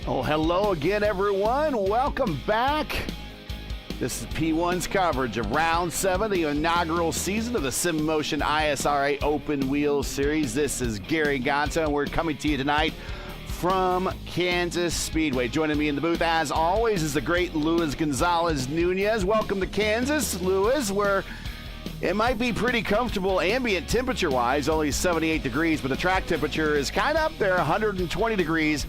Oh, hello again, everyone. Welcome back. This is P1's coverage of Round 7, the inaugural season of the SimMotion ISRA Open Wheel Series. This is Gary Gonta, and we're coming to you tonight from Kansas Speedway. Joining me in the booth, as always, is the great Luis Gonzalez Nunez. Welcome to Kansas, Luis, where it might be pretty comfortable ambient temperature-wise, only 78 degrees, but the track temperature is kind of up there, 120 degrees.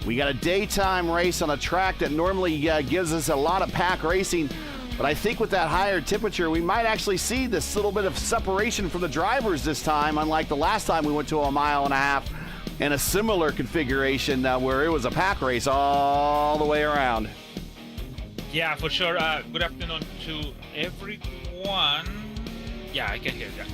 We got a daytime race on a track that normally gives us a lot of pack racing, but I think with that higher temperature, we might actually see this little bit of separation from the drivers this time, unlike the last time we went to a mile and a half in a similar configuration where it was a pack race all the way around. Yeah, for sure. Good afternoon to everyone. Yeah, I can hear you.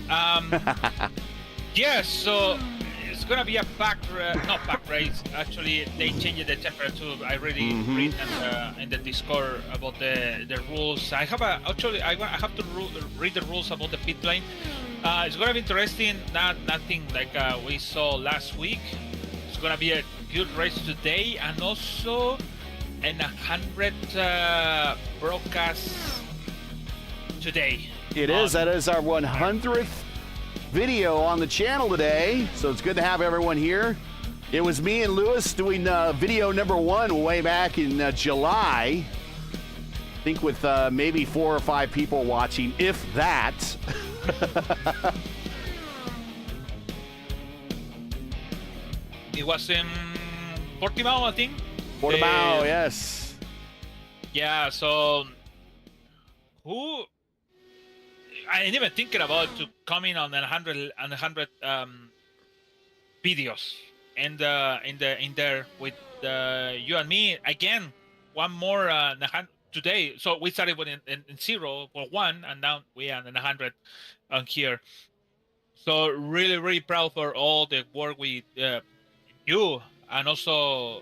Yes, so it's gonna be a not pack race. Actually, they changed the temperature. I already read in the Discord about the rules. I have I have to read the rules about the pit lane. It's gonna be interesting. Nothing like we saw last week. It's gonna be a good race today, and also in 100 broadcasts today. It is. That is our 100th video on the channel today, so it's good to have everyone here. It was me and Luis doing video number 1 way back in July. I think with maybe 4 or 5 people watching, if that. It was in Portimao, I think. Portimao, yes. Yeah, so I ain't even thinking about to coming on 100 videos and in there with you and me again. One more today. So we started with in 0 for 1, and now we are in 100 on here. So really proud for all the work we you and also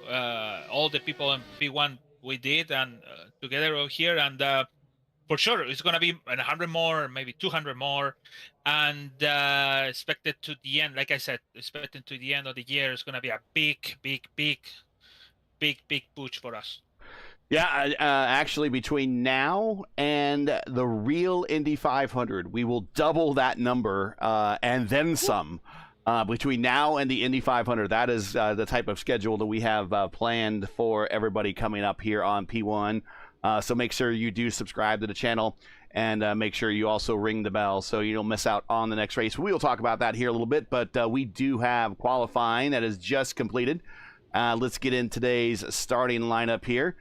all the people in P1 we did and together over here, and for sure it's gonna be 100 more, maybe 200 more, and expected to the end. Like I said, expected to the end of the year is gonna be a big push for us. Yeah, actually, between now and the real Indy 500, we will double that number and then some. Between now and the Indy 500, that is the type of schedule that we have planned for everybody coming up here on P1. So make sure you do subscribe to the channel, and make sure you also ring the bell so you don't miss out on the next race. We'll talk about that here a little bit, but we do have qualifying that is just completed. Let's get in today's starting lineup here,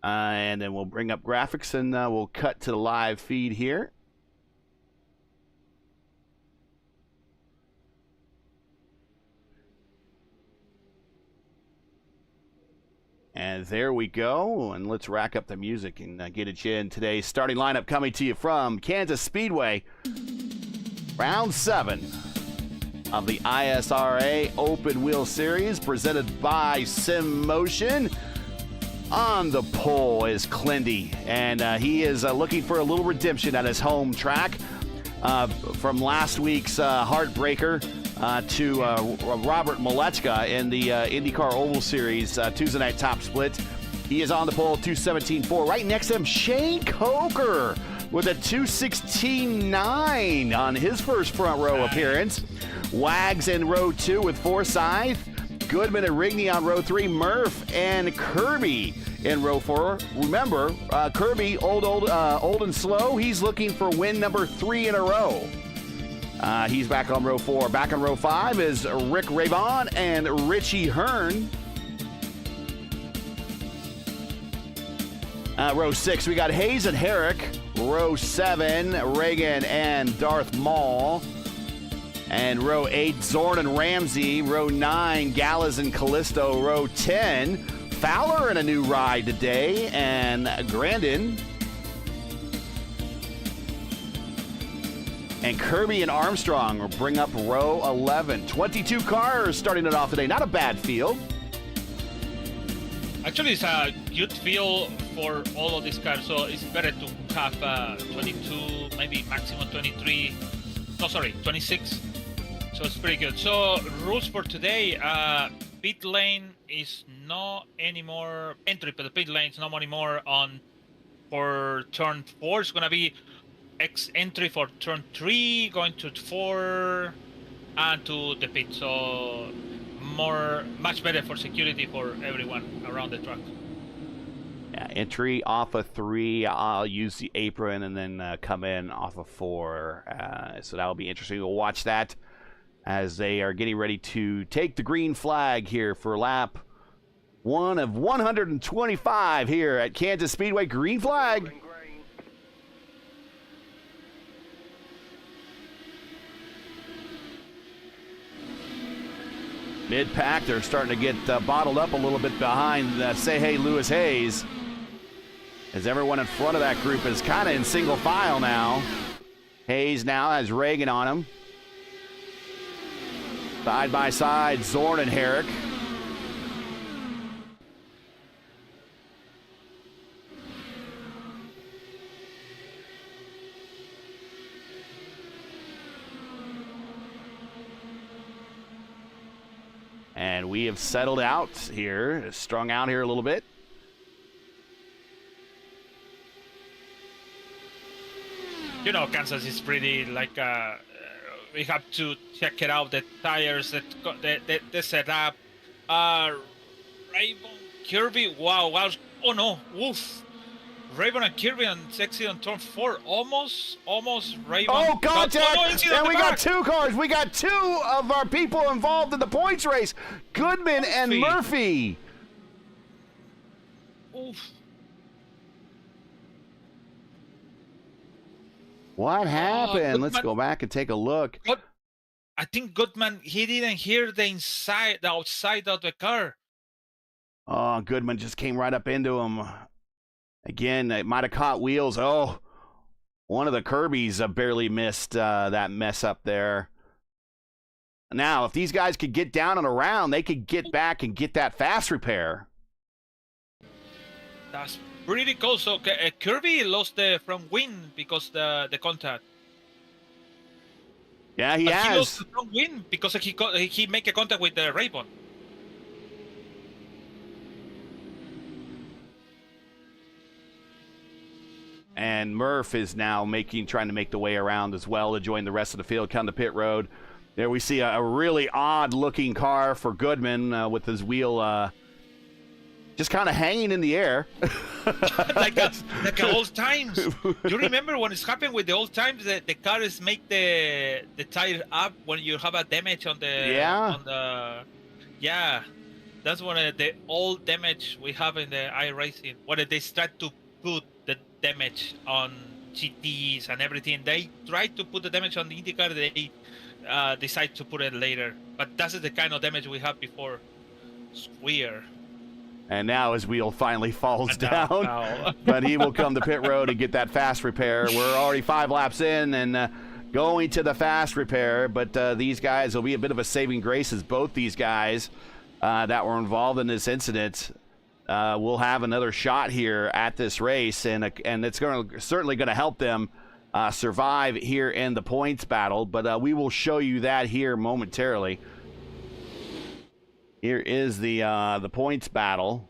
and then we'll bring up graphics, and we'll cut to the live feed here. And there we go, and let's rack up the music and get it in. Today's starting lineup coming to you from Kansas Speedway. Round 7 of the ISRA Open Wheel Series presented by SimMotion. On the pole is Clindy, and he is looking for a little redemption at his home track from last week's heartbreaker. To Robert Malechka in the IndyCar Oval Series Tuesday night top split. He is on the pole, 2:17.4. Right next to him, Shane Coker with a 2:16.9 on his first front row appearance. Wags in row 2 with Forsyth. Goodman and Rigney on row 3. Murph and Kirby in row 4. Remember, Kirby, old and slow. He's looking for win number 3 in a row. He's back on row 4. Back on row 5 is Rick Raybon and Richie Hearn. Row 6, we got Hayes and Herrick. Row 7, Reagan and Darth Maul. And row 8, Zorn and Ramsey. Row 9, Gallas and Callisto. Row 10, Fowler in a new ride today. And Grandin. And Kirby and Armstrong will bring up row 11. 22 cars starting it off today. Not a bad field. Actually, it's a good field for all of these cars, so it's better to have 22, maybe maximum 23. No, sorry, 26. So it's pretty good. So rules for today: pit lane is no anymore entry to the pit lanes, no anymore on for turn 4. It's gonna be X entry for turn 3, going to 4 and to the pit. So much better for security for everyone around the track. Yeah, entry off of 3. I'll use the apron and then come in off of 4. So that'll be interesting. We'll watch that as they are getting ready to take the green flag here for lap 1 of 125 here at Kansas Speedway. Green flag. Mid-pack, they're starting to get bottled up a little bit behind Say Hey Lewis Hayes, as everyone in front of that group is kind of in single file now. Hayes now has Reagan on him. Side by side, Zorn and Herrick. And we have settled out here, strung out here a little bit. You know, Kansas is pretty like we have to check it out. The tires that the setup. Raven, Kirby, wow. Oh no, woof. Raven and Kirby and Sexy on turn 4, almost Raven. Oh, contact! And we got back. 2 cars. We got 2 of our people involved in the points race. Goodman and Murphy. Oof. What happened? Let's go back and take a look. I think Goodman, he didn't hear the outside of the car. Oh, Goodman just came right up into him. Again, it might have caught wheels. Oh, one of the Kirbys barely missed that mess up there. Now, if these guys could get down and around, they could get back and get that fast repair. That's pretty cool. So Kirby lost the front wing because the contact. Yeah, he but has. He lost the front wing because he make a contact with the Raven. And Murph is now trying to make the way around as well to join the rest of the field, come to pit road. There we see a really odd-looking car for Goodman with his wheel just kind of hanging in the air. like old times. You remember when it's happened with the old times that the cars make the tire up when you have a damage on the that's one of the old damage we have in the iRacing. When they start to put the damage on GTs and everything, they try to put the damage on the IndyCar. They decide to put it later, but that's the kind of damage we had before. It's weird. And now his wheel finally falls down, but he will come to pit road and get that fast repair. We're already 5 laps in and going to the fast repair, but these guys will be a bit of a saving grace, as both these guys that were involved in this incident will have another shot here at this race, and it's certainly going to help them survive here in the points battle, but we will show you that here momentarily. Here is the points battle.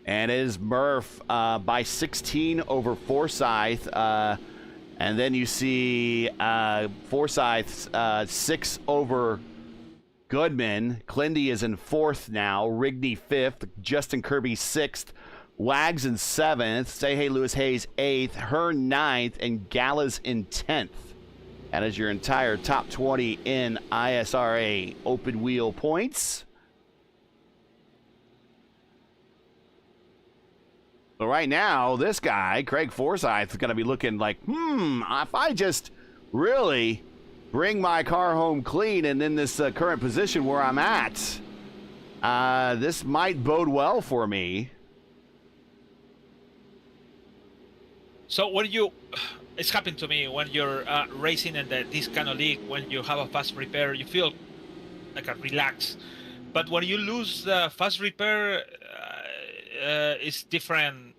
And it is Murph by 16 over Forsyth. And then you see Forsyth 6 over Goodman. Clindy is in 4th now. Rigney 5th. Justin Kirby 6th. Wags in 7th. Say Hey Lewis Hayes 8th. Hearn 9th. And Gallas in 10th. That is your entire top 20 in ISRA open wheel points. So right now, this guy, Craig Forsyth, is going to be looking like, if I just really bring my car home clean and in this current position where I'm at, this might bode well for me. So when it's happened to me when you're racing in this kind of league, when you have a fast repair, you feel like a relax. But when you lose the fast repair, it's different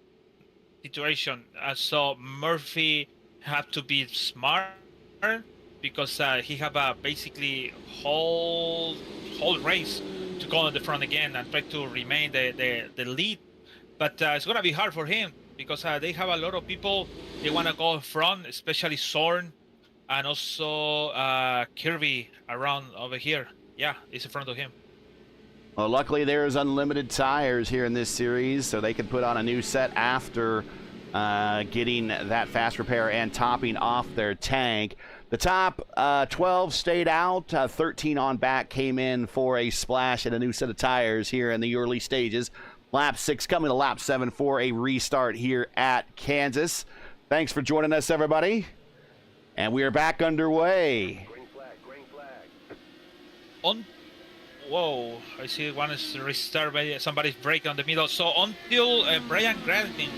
situation. So Murphy had to be smart because he have a basically whole race to go on the front again and try to remain the lead. But it's gonna be hard for him because they have a lot of people. They want to go in front, especially Zorn and also Kirby around over here. Yeah, it's in front of him. Well, luckily there's unlimited tires here in this series, so they can put on a new set after getting that fast repair and topping off their tank. The top 12 stayed out. 13 on back came in for a splash and a new set of tires here in the early stages. Lap 6 coming to lap 7 for a restart here at Kansas. Thanks for joining us, everybody. And we are back underway. Green flag. Whoa, I see one is restart by somebody's brake on the middle. So until Brian Grandin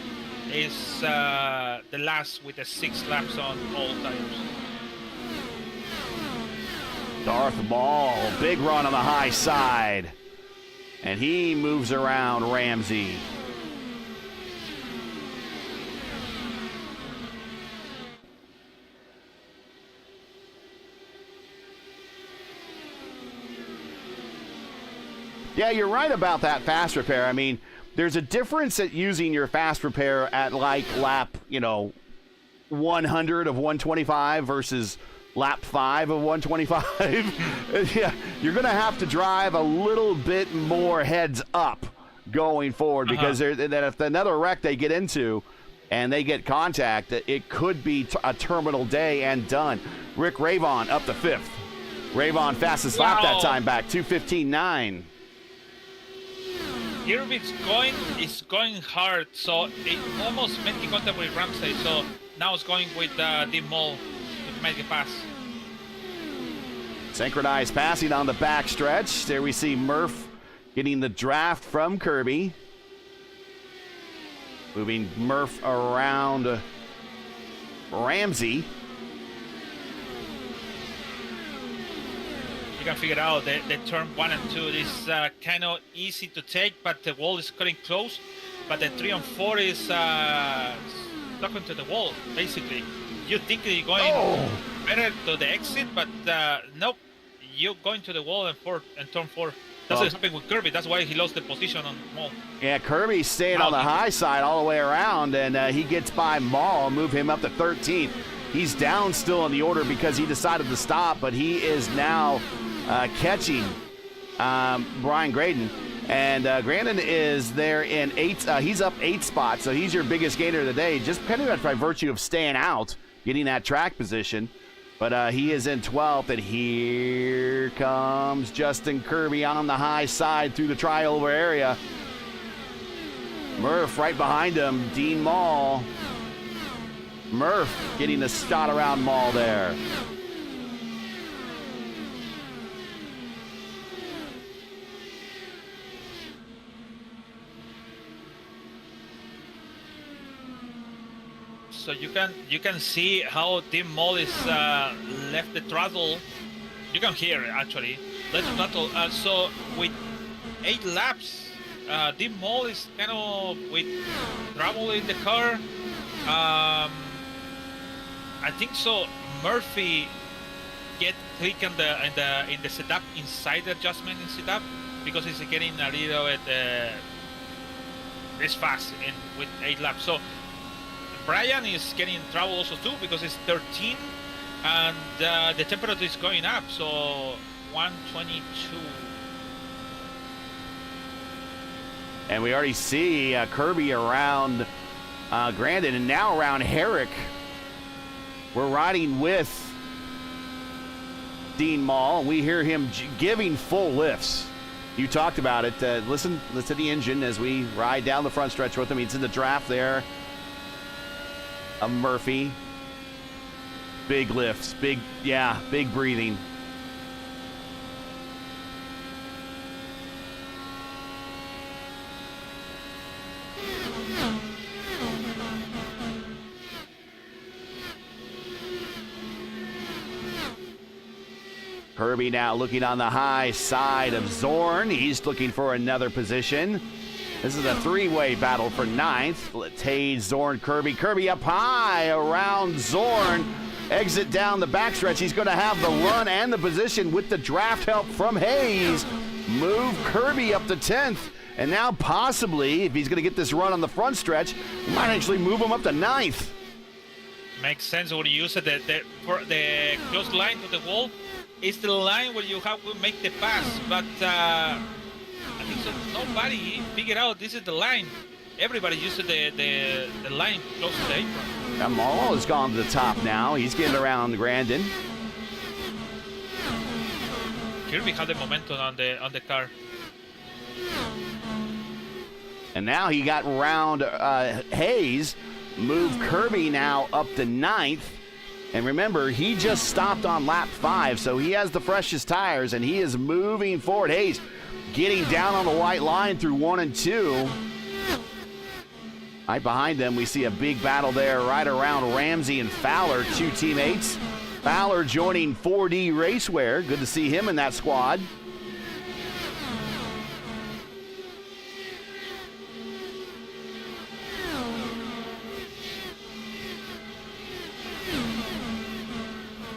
is the last with the 6 laps on all tires. Darth Maul, big run on the high side. And he moves around Ramsey. Yeah, you're right about that fast repair. I mean, there's a difference at using your fast repair at like lap, 100 of 125 versus lap 5 of 125. Yeah, you're going to have to drive a little bit more heads up going forward because if another wreck they get into and they get contact, it could be a terminal day and done. Rick Ravon up to 5th. Ravon fastest lap that time back, 2:15.9. It's going hard, so it almost made contact with Ramsey, so now it's going with the Mole to make it pass. Synchronized passing on the back stretch. There we see Murph getting the draft from Kirby. Moving Murph around Ramsey. You can figure out the turn 1 and 2 is kind of easy to take, but the wall is cutting close. But the 3 and 4 is stuck into the wall, basically. You think you're going better to the exit, but nope. You're going to the wall and turn 4. That's what happened with Kirby. That's why he lost the position on Maul. Yeah, Kirby's staying on the high side all the way around, and he gets by Maul, move him up to 13th. He's down still in the order because he decided to stop, but he is now catching Brian Graydon. And Grandin is there in 8th. He's up 8 spots, so he's your biggest gainer of the day, just pretty much by virtue of staying out, getting that track position. But he is in 12th, and here comes Justin Kirby on the high side through the triover area. Murph right behind him, Dean Mall. Murph getting the start around Mall there. So you can see how Team Mall is left the throttle. You can hear it actually. Left the throttle. So with 8 laps, Team Mall is kind of with trouble in the car. I think so. Murphy get click in the setup inside the adjustment in setup because he's getting a little bit this fast with 8 laps. So Brian is getting in trouble also too because it's 13 and the temperature is going up, so 122. And we already see Kirby around Grandin and now around Herrick. We're riding with Dean Mall. We hear him giving full lifts. You talked about it. Listen to the engine as we ride down the front stretch with him. He's in the draft there. Murphy. Big lifts, big breathing. Kirby now looking on the high side of Zorn. He's looking for another position. This is a 3-way battle for 9th. Tage, Zorn, Kirby. Kirby up high around Zorn. exit down the backstretch. He's going to have the run and the position with the draft help from Hayes. Move Kirby up to 10th. And now possibly, if he's going to get this run on the front stretch, might actually move him up to 9th. Makes sense when you use it. For the close line to the wall, it's the line where you have to make the pass. But I think so nobody figured out this is the line. Everybody uses the line close to the apron. Marlowe has gone to the top now. He's getting around Grandin. Kirby had the momentum on the car. And now he got around Hayes. Move Kirby now up to 9th. And remember, he just stopped on lap 5, so he has the freshest tires, and he is moving forward. Hayes getting down on the white line through 1 and 2. Right behind them, we see a big battle there right around Ramsey and Fowler, 2 teammates. Fowler joining 4D Racewear. Good to see him in that squad.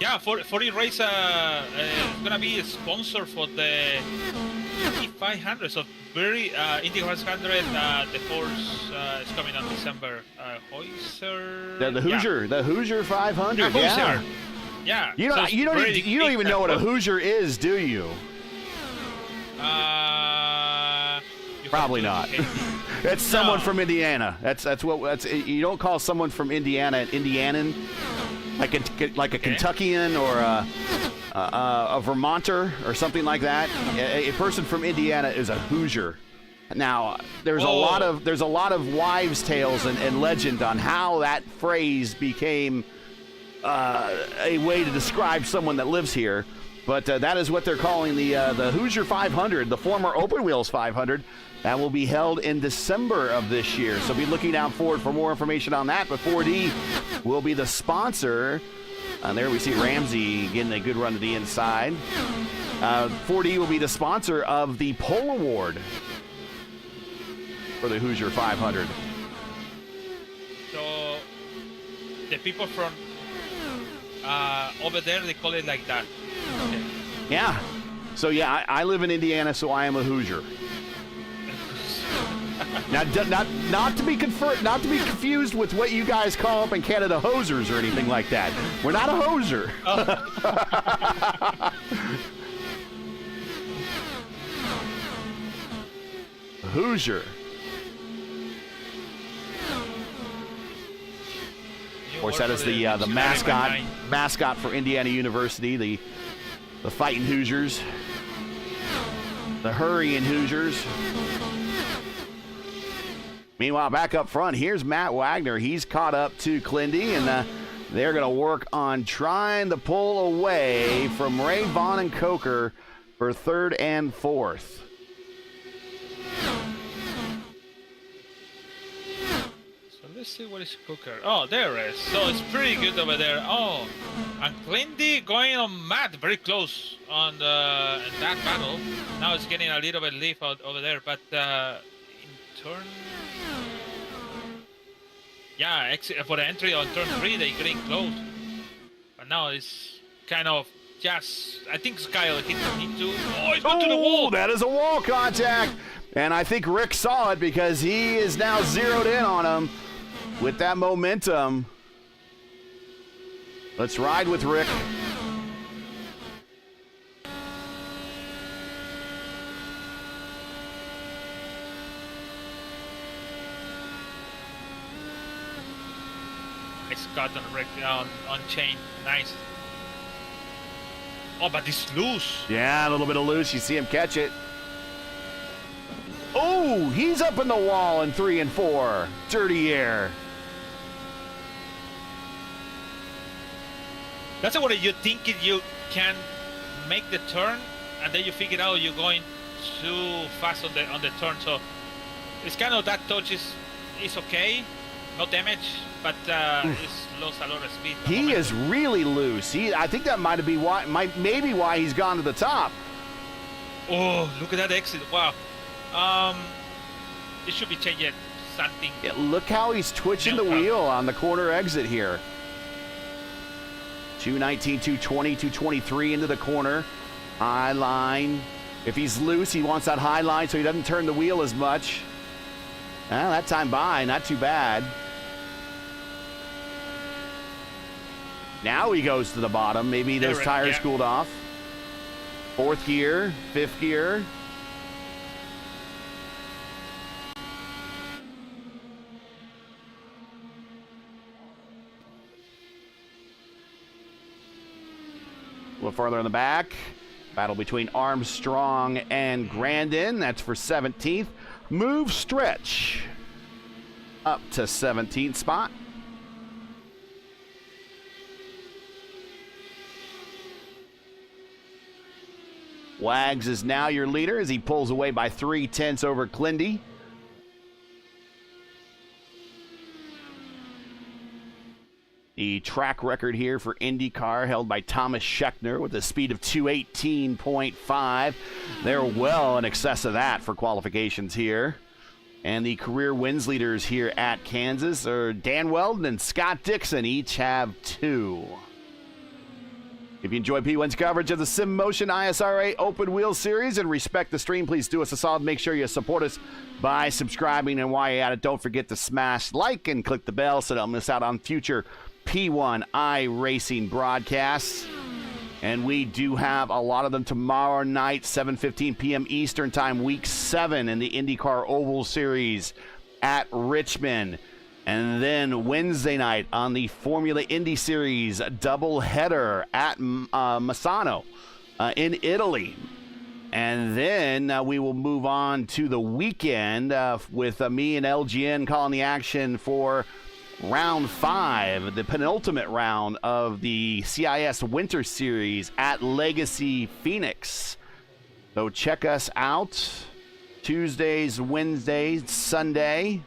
Yeah, 4D Race is going to be a sponsor for the Indy 500. So very Indy 500, the course is coming on December. Hoyser. The Hoosier, the Hoosier 500. Hoosier. Yeah. You don't even know what a Hoosier is, do you? Probably not. It's someone from Indiana. That's you don't call someone from Indiana an Indianan, like a Kentuckian or a Vermonter or something like that. A person from Indiana is a Hoosier. Now, there's a lot of wives' tales and legend on how that phrase became a way to describe someone that lives here. But that is what they're calling the Hoosier 500, the former Open Wheels 500. That will be held in December of this year. So be looking out forward for more information on that. But 4D will be the sponsor. And there we see Ramsey getting a good run to the inside. 4D will be the sponsor of the Pole Award for the Hoosier 500. So the people from over there, they call it like that. Okay. Yeah. So yeah, I live in Indiana, so I am a Hoosier. Now, not to be confused with what you guys call up in Canada hosers or anything like that. We're not a hoser. Oh. Hoosier. Of course, that is the mascot for Indiana University, the Fighting Hoosiers, the Hurrying Hoosiers. Meanwhile, back up front, here's Matt Wagner. He's caught up to Clindy, and they're going to work on trying to pull away from Ray Vaughn and Coker for 3rd and 4th. So let's see what is Coker. Oh, there it is. So it's pretty good over there. Oh, and Clindy going on Matt, very close on in that battle. Now it's getting a little bit leaf out over there, but in turn. Yeah, for the entry on turn 3, they're getting close. But now it's kind of just, I think Kyle hit too. Oh, he's going to the wall. That is a wall contact. And I think Rick saw it because he is now zeroed in on him with that momentum. Let's ride with Rick. Scott and Rick on chain. Nice. Oh, but it's loose. Yeah, a little bit of loose. You see him catch it. Oh, he's up in the wall in 3 and 4. Dirty air. That's what you think you can make the turn, and then you figure out you're going too fast on the turn. So it's kind of that touch is okay, no damage. But he's lost a lot of speed. He is really loose. I think that might be why he's gone to the top. Oh, look at that exit! Wow. It should be changing something. Yeah, look how he's twitching the wheel on the corner exit here. 219, 220, 223 into the corner. High line. If he's loose, he wants that high line so he doesn't turn the wheel as much. Well, that time by, not too bad. Now he goes to the bottom. Maybe those tires cooled off. Fourth gear, fifth gear. A little further in the back. Battle between Armstrong and Grandin. That's for 17th. Move stretch up to 17th spot. Wags is now your leader as he pulls away by 3/10 over Clindy. The track record here for IndyCar held by Thomas Scheckter with a speed of 218.5. They're well in excess of that for qualifications here. And the career wins leaders here at Kansas are Dan Weldon and Scott Dixon. Each have 2. If you enjoy P1's coverage of the Sim Motion ISRA Open Wheel Series and respect the stream, please do us a solid. Make sure you support us by subscribing. And while you're at it, don't forget to smash like and click the bell so don't miss out on future P1 iRacing broadcasts. And we do have a lot of them tomorrow night, 7:15 p.m. Eastern Time, Week 7 in the IndyCar Oval Series at Richmond. And then Wednesday night on the Formula Indy Series doubleheader at Misano in Italy. And then we will move on to the weekend with me and LGN calling the action for Round 5, the penultimate round of the CIS Winter Series at Legacy Phoenix. So check us out Tuesdays, Wednesdays, Sunday.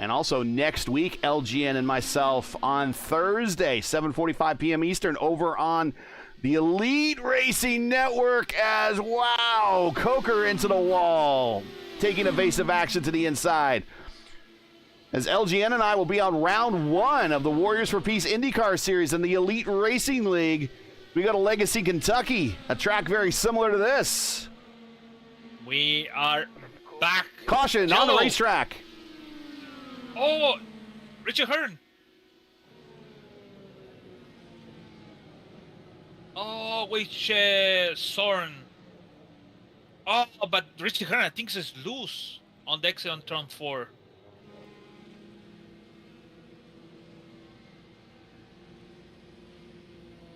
And also next week, LGN and myself on Thursday, 7:45 p.m. Eastern, over on the Elite Racing Network as, wow, Coker into the wall, taking evasive action to the inside. As LGN and I will be on round 1 of the Warriors for Peace IndyCar Series in the Elite Racing League. We go to Legacy, Kentucky, a track very similar to this. We are back. Caution on the racetrack. Oh, Richard Hearn. Oh, which Sorn. Oh, but Richard Hearn, I think, is loose on the exit on turn 4.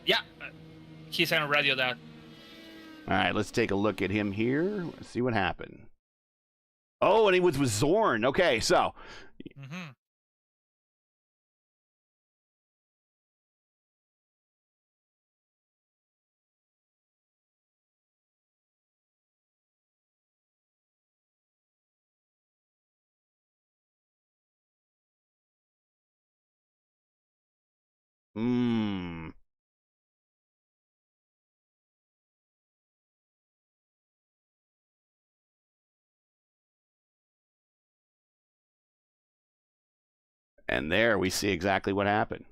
Yeah, he's on radio that. All right, let's take a look at him here. Let's see what happened. Oh, and he was with Zorn. Okay, so. Mm-hmm. And there we see exactly what happened.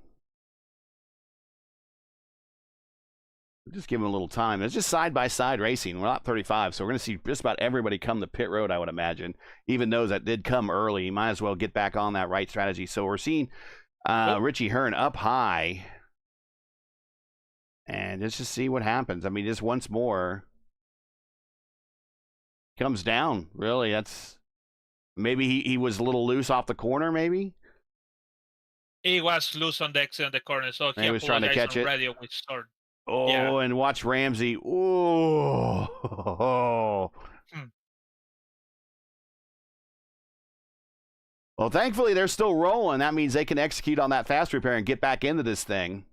Just give him a little time. It's just side-by-side racing. We're not 35, so we're going to see just about everybody come to pit road, I would imagine. Even those that did come early, you might as well get back on that right strategy. So we're seeing Richie Hearn up high. And let's just see what happens. I mean, just once more. Comes down, really. That's maybe he was a little loose off the corner, maybe? He was loose on the exit on the corner, so he was trying to catch it. Radio with Sorn. Oh, yeah. And watch Ramsey. Oh. Well, thankfully, they're still rolling. That means they can execute on that fast repair and get back into this thing.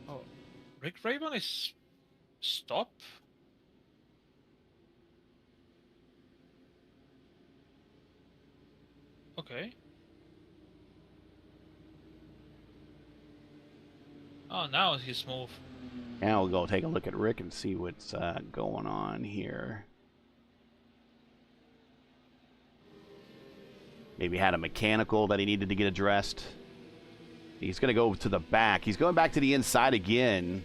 Oh, Rick Raven is stop. Okay. Oh, now his move. Now we'll go take a look at Rick and see what's going on here. Maybe had a mechanical that he needed to get addressed. He's going to go to the back. He's going back to the inside again.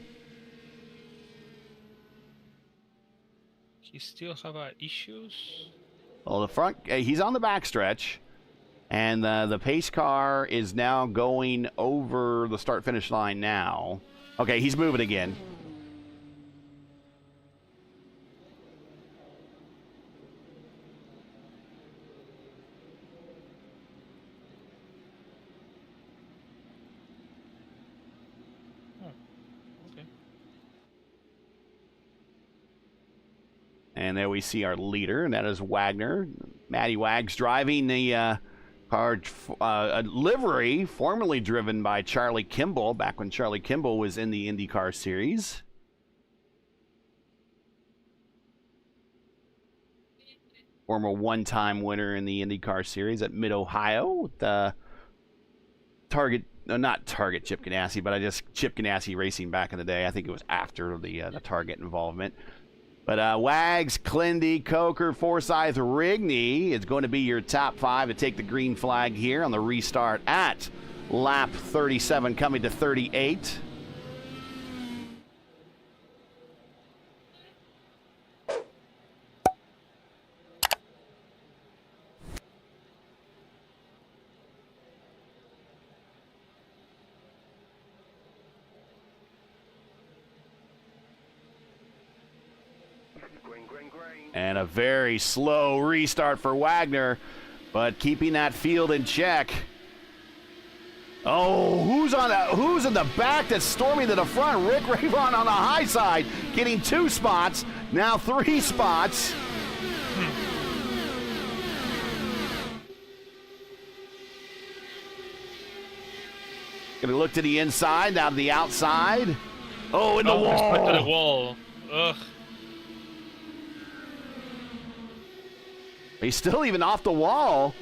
He still have issues. Well, the front, he's on the back stretch. And the pace car is now going over the start-finish line now. Okay, he's moving again. And there we see our leader, and that is Wagner. Matty Wags driving the car livery, formerly driven by Charlie Kimball, back when Charlie Kimball was in the IndyCar Series. Former one-time winner in the IndyCar Series at Mid-Ohio. The not Target Chip Ganassi, but Chip Ganassi Racing back in the day. I think it was after the Target involvement. But Wags, Clindy, Coker, Forsyth, Rigney is going to be your top 5 to take the green flag here on the restart at lap 37, coming to 38. And a very slow restart for Wagner, but keeping that field in check. Oh, who's in the back that's storming to the front? Rick Ravon on the high side, getting 2 spots, now 3 spots. Gonna look to the inside, now to the outside. Oh, in the wall. To the wall. Ugh. He's still even off the wall.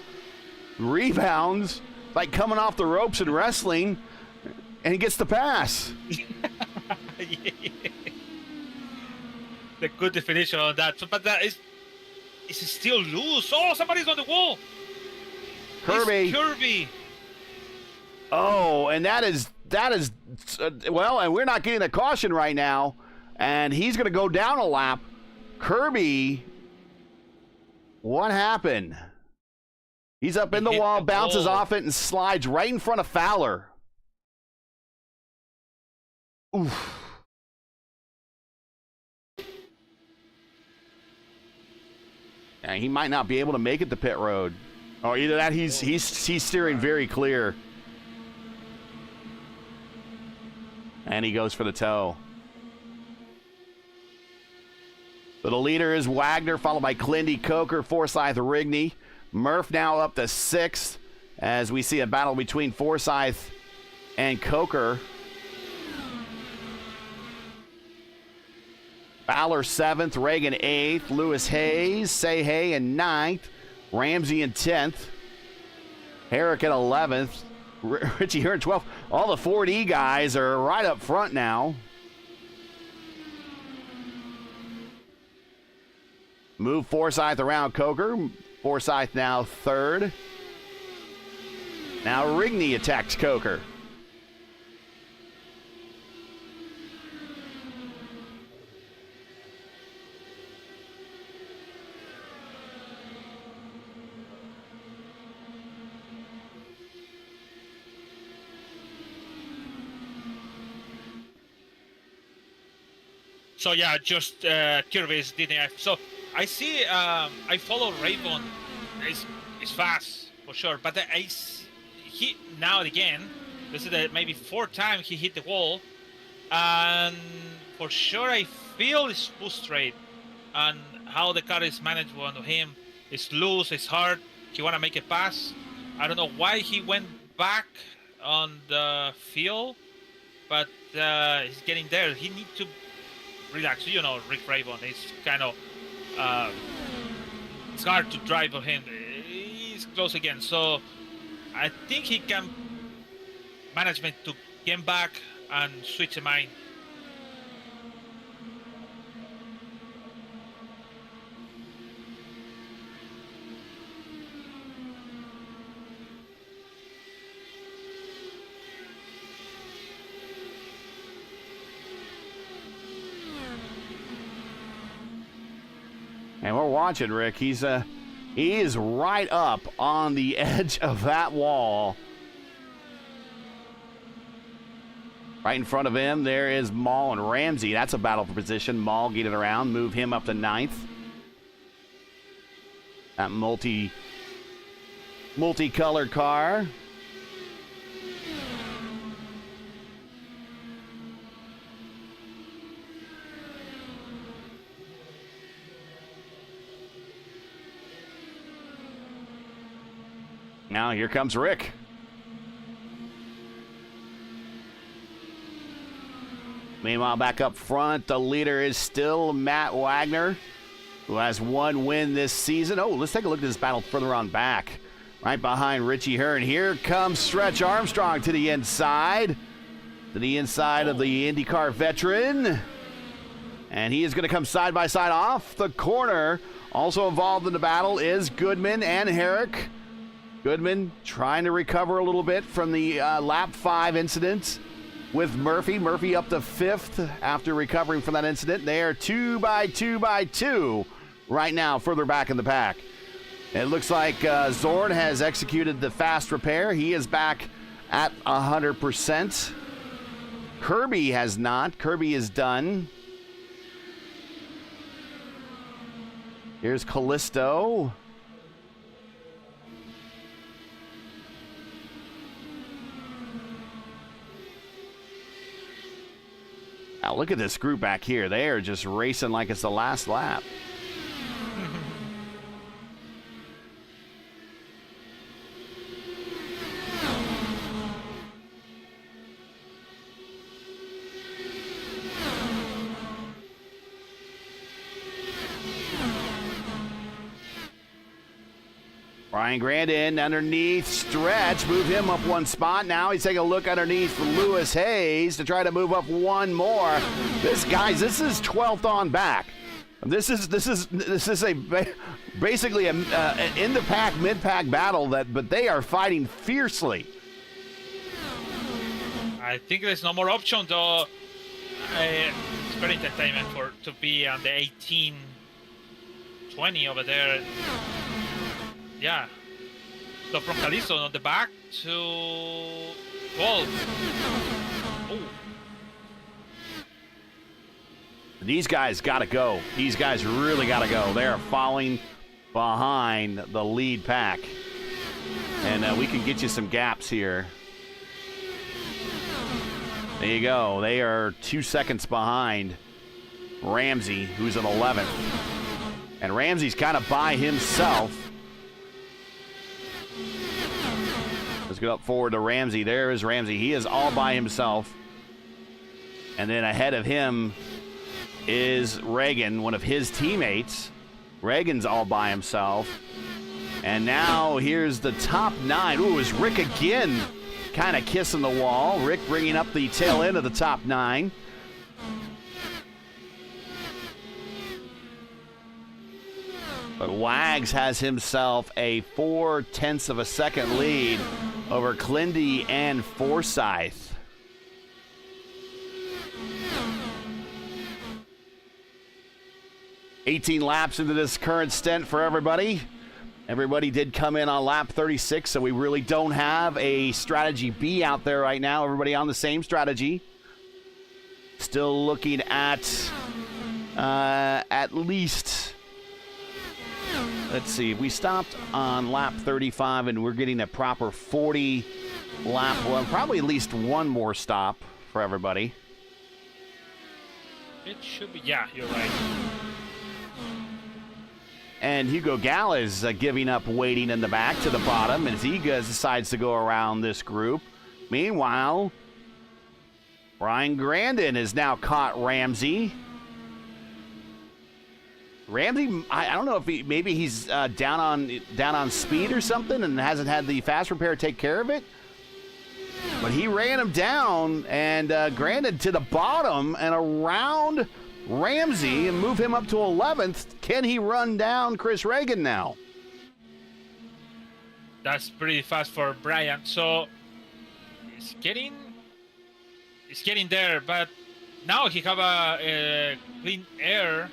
Rebounds, like coming off the ropes in wrestling, and he gets the pass. The good definition on that. So, but that is still loose. Oh, somebody's on the wall. Kirby. It's Kirby. Oh, and that is well, and we're not getting a caution right now, and he's going to go down a lap. Kirby. What happened? He's up in the wall, bounces off it, and slides right in front of Fowler. Oof. Yeah, he might not be able to make it to pit road. Or either that, he's steering very clear. And he goes for the toe. So the leader is Wagner, followed by Clindy, Coker, Forsyth, Rigney. Murph now up to 6th as we see a battle between Forsyth and Coker. Fowler 7th, Reagan 8th, Lewis Hayes, Say Hay in 9th, Ramsey in 10th, Herrick at 11th, Richie Hearn 12th. All the Ford E guys are right up front now. Move Forsyth around Coker. Forsyth now 3rd. Now Rigney attacks Coker. So yeah, just Kirby's DNF. So I see, I follow Raven. It's fast for sure, but he now and again, this is the maybe 4th time he hit the wall, and for sure I feel his boost rate and how the car is managed on him. It's loose, it's hard. He wanna make a pass. I don't know why he went back on the field, but he's getting there. He needs to relax. You know, Rick Raven is kind of it's hard to drive for him. He's close again, so I think he can management to get back and switch the mind. watching, Rick. He is right up on the edge of that wall. Right in front of him, there is Maul and Ramsey. That's a battle for position. Maul get it around, move him up to 9th. That multicolored car. Now here comes Rick. Meanwhile, back up front, the leader is still Matt Wagner, who has 1 win this season. Oh, let's take a look at this battle further on back. Right behind Richie Hearn. Here comes Stretch Armstrong to the inside. To the inside of the IndyCar veteran. And he is going to come side by side off the corner. Also involved in the battle is Goodman and Herrick. Goodman trying to recover a little bit from the lap 5 incident with Murphy. Murphy up to 5th after recovering from that incident. They are 2 by 2 by 2 right now, further back in the pack. It looks like Zorn has executed the fast repair. He is back at 100%. Kirby has not. Kirby is done. Here's Callisto. Now look at this group back here. They are just racing like it's the last lap. Brian Grandin underneath Stretch, move him up 1 spot. Now he's taking a look underneath Lewis Hayes to try to move up 1 more. This is 12th on back. This is basically a in the pack, mid pack battle but they are fighting fiercely. I think there's no more option though. It's very entertainment to be on the 18-20 over there. Yeah. So from Callisto on the back to Gold. Oh. These guys got to go. These guys really got to go. They are falling behind the lead pack. And we can get you some gaps here. There you go. They are 2 seconds behind Ramsey, who's in 11th. And Ramsey's kind of by himself. Let's go up forward to Ramsey. There is Ramsey. He is all by himself. And then ahead of him is Reagan, one of his teammates. Reagan's all by himself. And now here's the top 9. Ooh, is Rick again kind of kissing the wall. Rick bringing up the tail end of the top 9. But Wags has himself a 0.4 of a second lead over Clindy and Forsyth. $18 laps into this current stint for everybody. Everybody did come in on lap 36, so we really don't have a strategy B out there right now. Everybody on the same strategy. Still looking at least... Let's see, we stopped on lap 35 and we're getting a proper 40 lap one. Probably at least one more stop for everybody. It should be, yeah, you're right. And Hugo Gall is giving up waiting in the back to the bottom as he decides to go around this group. Meanwhile, Brian Grandin has now caught Ramsey. Ramsey, I don't know if maybe he's down on speed or something and hasn't had the fast repair take care of it. But he ran him down, and Grandin to the bottom and around Ramsey and move him up to 11th. Can he run down Chris Reagan now? That's pretty fast for Brian. So he's getting there, but now he have a clean air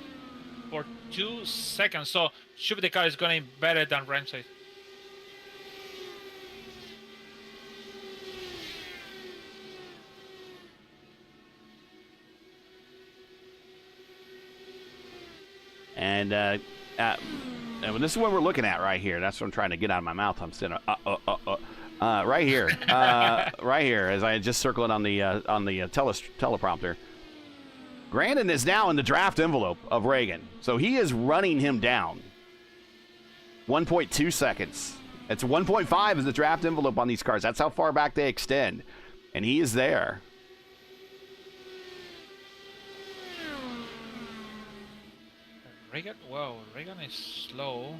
for 2 seconds. So should be the car is going better than Ramsey. And this is what we're looking at right here. That's what I'm trying to get out of my mouth. I'm sitting right here, right here, as I just circle it on the teleprompter. Grandin is now in the draft envelope of Reagan, so he is running him down. 1.2 seconds. It's 1.5 is the draft envelope on these cars. That's how far back they extend, and he is there. Reagan is slow.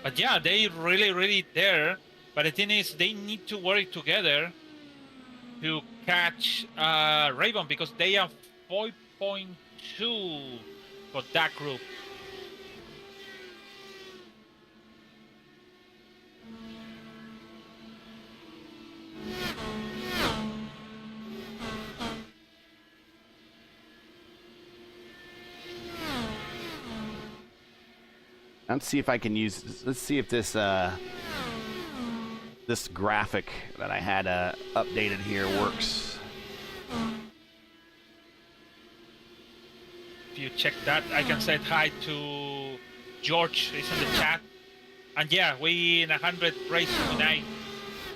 But yeah, they really there. But the thing is, they need to work together to catch Raven because they are 4.2 for that group. Let's see if I can use. Let's see if this this graphic that I had updated here works. If you check that, I can say hi to George. He's in the chat. And yeah, we in 100 race tonight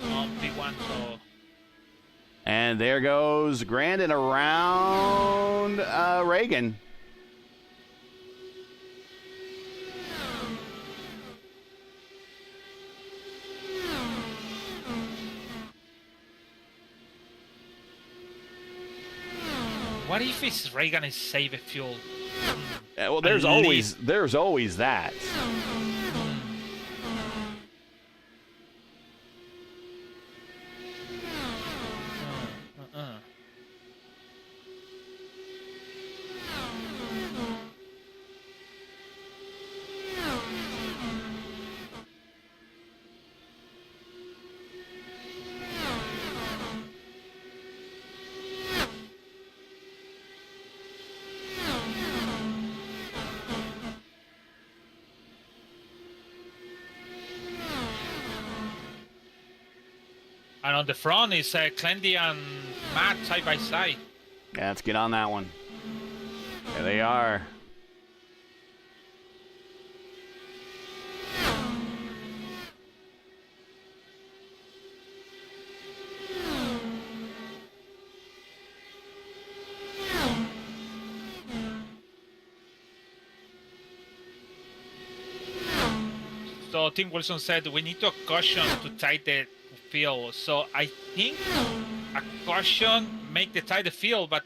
on P1. So. And there goes Grandin around Reagan. What if it's Reagan is save fuel? Yeah, well, there's always that. And on the front is Clendy and Matt side by side. Yeah, let's get on that one. There they are. So Tim Wilson said we need to caution to tie the field. So I think a caution make the tie the field, but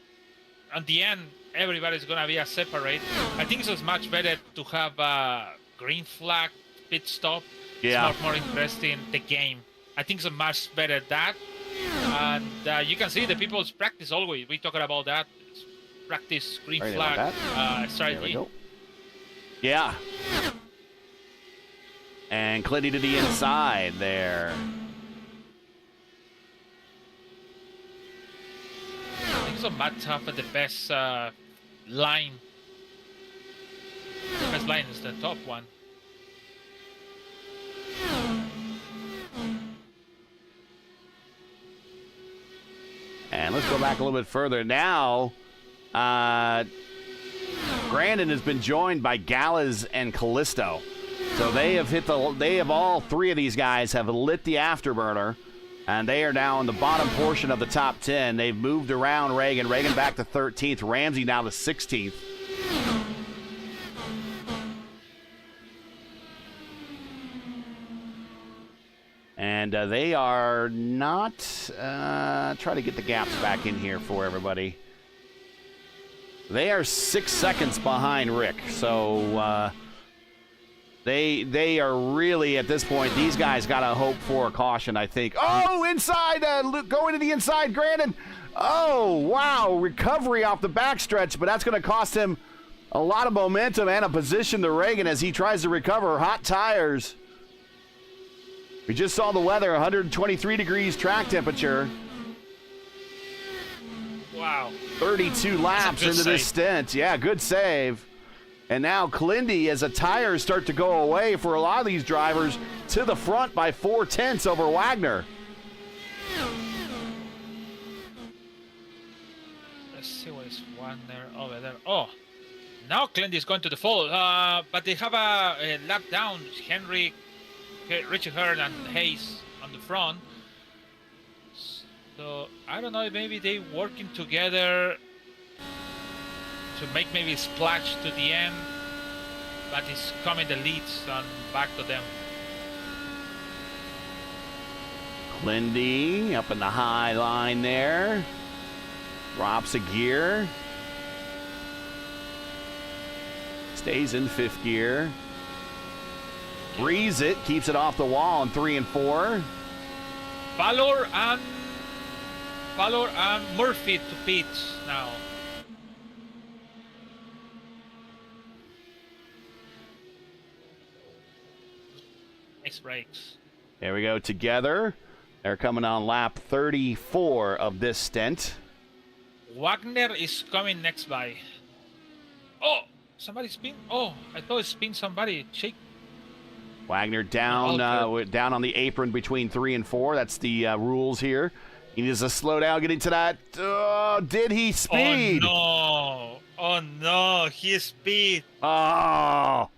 at the end everybody's gonna be a separate. I think it's much better to have a green flag pit stop. Yeah. It's much more interesting the game. I think it's much better that. And you can see the people's practice always. We talking about that. Practice green flag strategy. There we go. Yeah. And Clinty to the inside there. I think so Matt Tuff at the best line. The best line is the top one. And let's go back a little bit further. Now, Grandin has been joined by Gallas and Callisto. So they have all three of these guys have lit the afterburner, and they are now in the bottom portion of the top 10. They've moved around Reagan. Reagan back to 13th. Ramsey now to 16th. And they are not try to get the gaps back in here for everybody. They are 6 seconds behind Rick. So they are really, at this point, these guys got to hope for a caution, I think. Oh, inside, going to the inside, Grandin. Oh, wow, recovery off the backstretch, but that's going to cost him a lot of momentum and a position to Reagan as he tries to recover. Hot tires. We just saw the weather, 123 degrees track temperature. Wow. 32 laps into this stint. Yeah, good save. And now Clindy, as the tires start to go away for a lot of these drivers, to the front by 4/10 over Wagner. Let's see what is Wagner over there. Oh, now Clindy is going to the fall. But they have a lap down. Richie Hearn and Hayes on the front. So I don't know, maybe they working together to make maybe a splash to the end, but it's coming the leads and back to them. Clindy up in the high line there. Drops a gear. Stays in 5th gear. Breeze it, keeps it off the wall in 3 and 4. Fowler and Murphy to pits now. Nice brakes. There we go together. They're coming on lap 34 of this stint. Wagner is coming next by. Oh, somebody spin. Oh, I thought it spin somebody. Shake. Wagner down down on the apron between 3 and 4. That's the rules here. He needs to slow down getting to that. Oh, did he speed? Oh, no. Oh, no. He speed. Oh,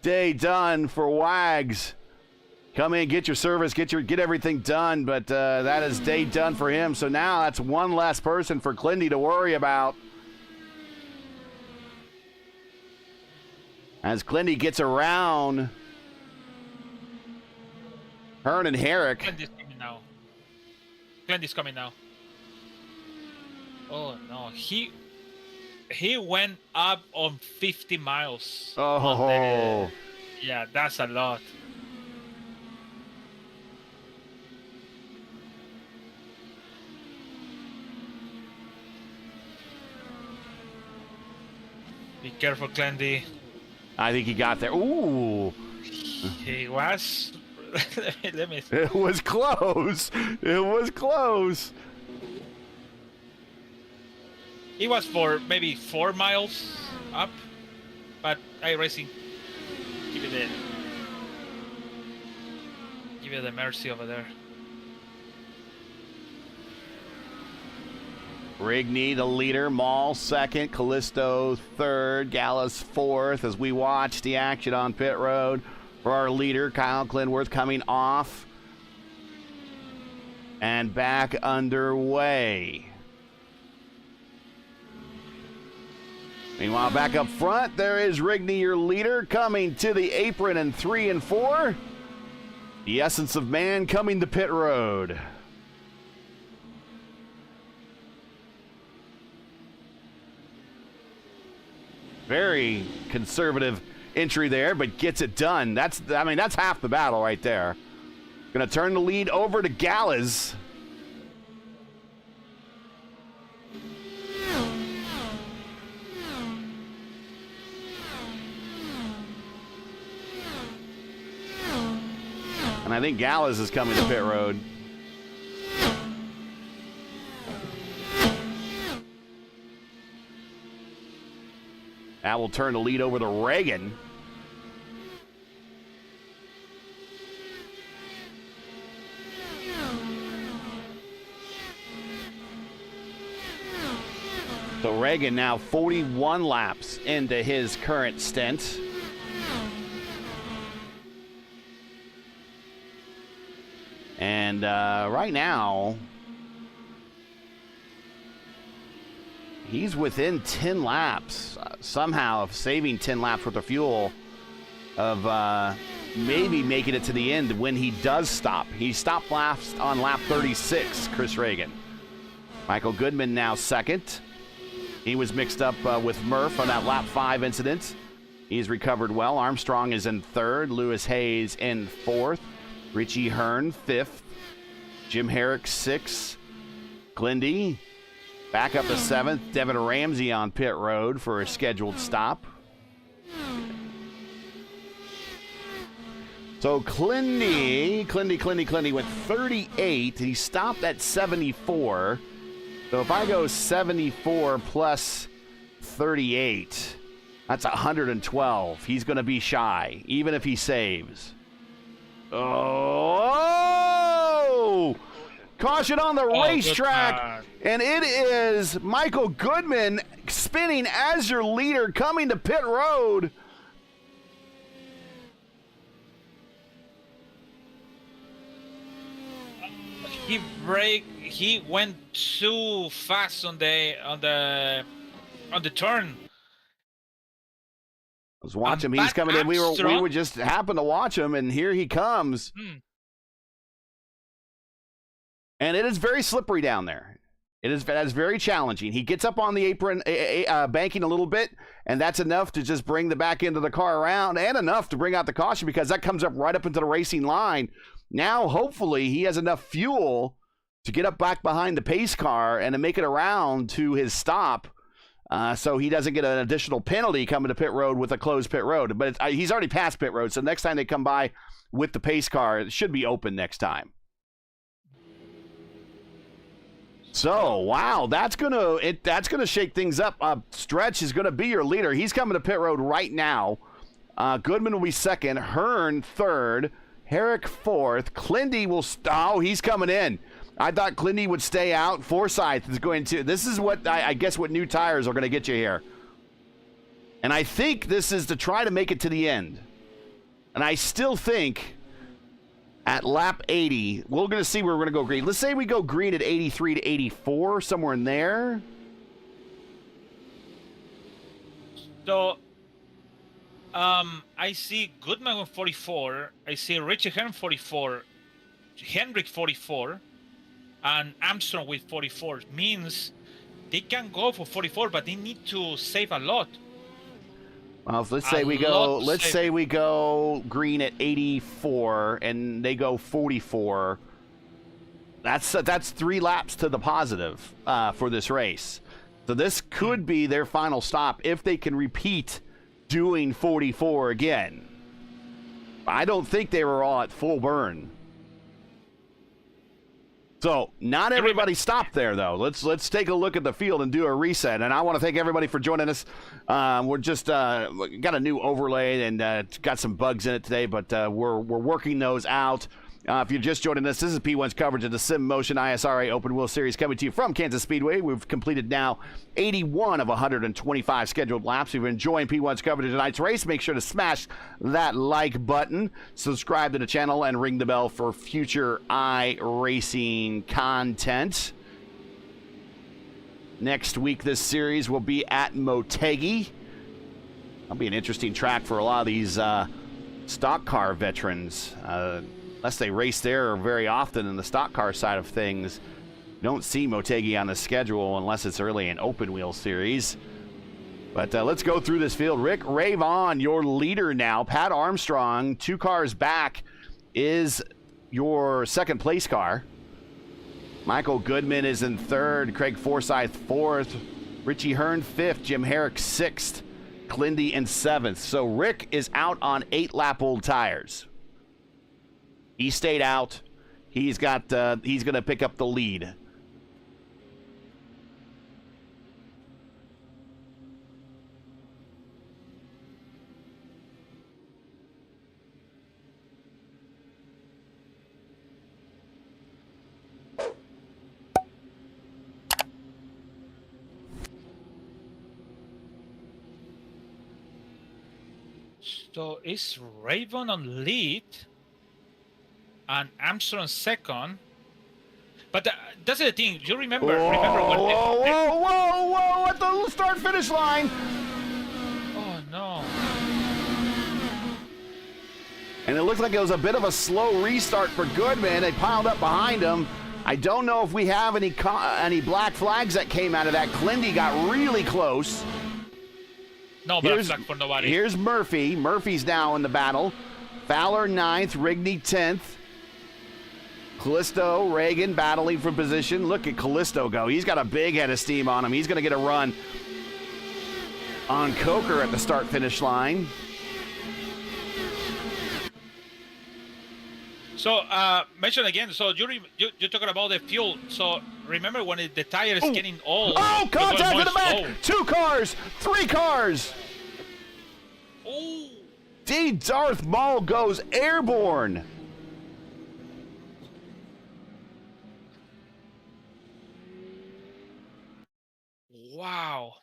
day done for Wags. Come in, get your service, get everything done, but that is day done for him. So now that's one less person for Clindy to worry about. As Clindy gets around Hearn and Herrick. Clindy's coming now. Clindy's coming now. Oh, no. He went up on 50 miles. Oh. Yeah, that's a lot. Be careful, Clindy. I think he got there. Ooh. He was. Let me see. It was close. It was close. He was for maybe 4 miles up, but iRacing give it the mercy over there. Rigney, the leader. Mall, second. Callisto, third. Gallus, fourth. As we watch the action on pit road for our leader, Kyle Clinworth, coming off and back underway. Meanwhile, back up front, there is Rigney, your leader, coming to the apron in 3 and 4. The essence of man coming to pit road. Very conservative entry there, but gets it done. That's half the battle right there. Gonna turn the lead over to Gallus. And I think Gallus is coming to pit road. That will turn the lead over to Reagan. So Reagan now 41 laps into his current stint. And right now, he's within 10 laps, somehow saving 10 laps worth of fuel, of maybe making it to the end when he does stop. He stopped last on lap 36, Chris Reagan. Michael Goodman now second. He was mixed up with Murph on that lap 5 incident. He's recovered well. Armstrong is in third. Lewis Hayes in fourth. Richie Hearn fifth. Jim Herrick sixth. Clindy back up to 7th. Devin Ramsey on pit road for a scheduled stop. So Clindy went 38. He stopped at 74. So if I go 74 plus 38, That's 112. He's going to be shy, even if he saves. Oh! Caution on the racetrack. And it is Michael Goodman spinning as your leader coming to pit road. He went too fast on the turn. I was watching him. He's coming in. We were just happened to watch him, and here he comes. And it is very slippery down there. That's very challenging. He gets up on the apron, banking a little bit, and that's enough to just bring the back end of the car around, and enough to bring out the caution because that comes up right up into the racing line. Now, hopefully, he has enough fuel to get up back behind the pace car and to make it around to his stop. So he doesn't get an additional penalty coming to pit road with a closed pit road. But he's already past pit road, so next time they come by with the pace car, it should be open next time. So, wow, that's gonna shake things up. Stretch is gonna be your leader. He's coming to pit road right now. Goodman will be second, Hearn third, Herrick fourth, Clindy will he's coming in. I thought Clindy would stay out. Forsyth is going to. This is what I guess what new tires are going to get you here. And I think this is to try to make it to the end. And I still think at lap 80, we're going to see where we're going to go green. Let's say we go green at 83 to 84, somewhere in there. So, I see Goodman with 44. I see Richie Hearn 44. Hendrick 44. And Armstrong with 44 means they can go for 44, but they need to save a lot. Well, let's say we go green at 84 and they go 44. That's 3 laps to the positive for this race. So this could be their final stop if they can repeat doing 44 again. I don't think they were all at full burn. So, not everybody stopped there, though. Let's take a look at the field and do a reset. And I want to thank everybody for joining us. We're just got a new overlay and got some bugs in it today, but we're working those out. If you're just joining us, this is P1's coverage of the Sim Motion ISRA Open Wheel Series coming to you from Kansas Speedway. We've completed now 81 of 125 scheduled laps. If you're enjoying P1's coverage of tonight's race, make sure to smash that like button, subscribe to the channel, and ring the bell for future iRacing content. Next week, this series will be at Motegi. That'll be an interesting track for a lot of these stock car veterans. Unless they race there very often in the stock car side of things, you don't see Motegi on the schedule unless it's early in open wheel series. But let's go through this field. Rick Ravon, your leader now. Pat Armstrong, 2 cars back, is your second place car. Michael Goodman is in third. Craig Forsyth fourth. Richie Hearn fifth. Jim Herrick sixth. Clindy in seventh. So Rick is out on 8-lap-old tires. He stayed out. He's going to pick up the lead. So is Raven on lead and Armstrong second? But that's the thing. You remember? Whoa! At the start-finish line. Oh no! And it looked like it was a bit of a slow restart for Goodman. They piled up behind him. I don't know if we have any black flags that came out of that. Clindy got really close. No black flag for nobody. Here's Murphy. Murphy's now in the battle. Fowler 9th, Rigney 10th. Callisto, Reagan battling for position. Look at Callisto go. He's got a big head of steam on him. He's going to get a run on Coker at the start-finish line. So, mention again. So you're talking about the fuel. So remember when the tire is getting old. Oh, contact in the back! Slow. 2 cars, 3 cars. D. Darth Maul goes airborne. Wow.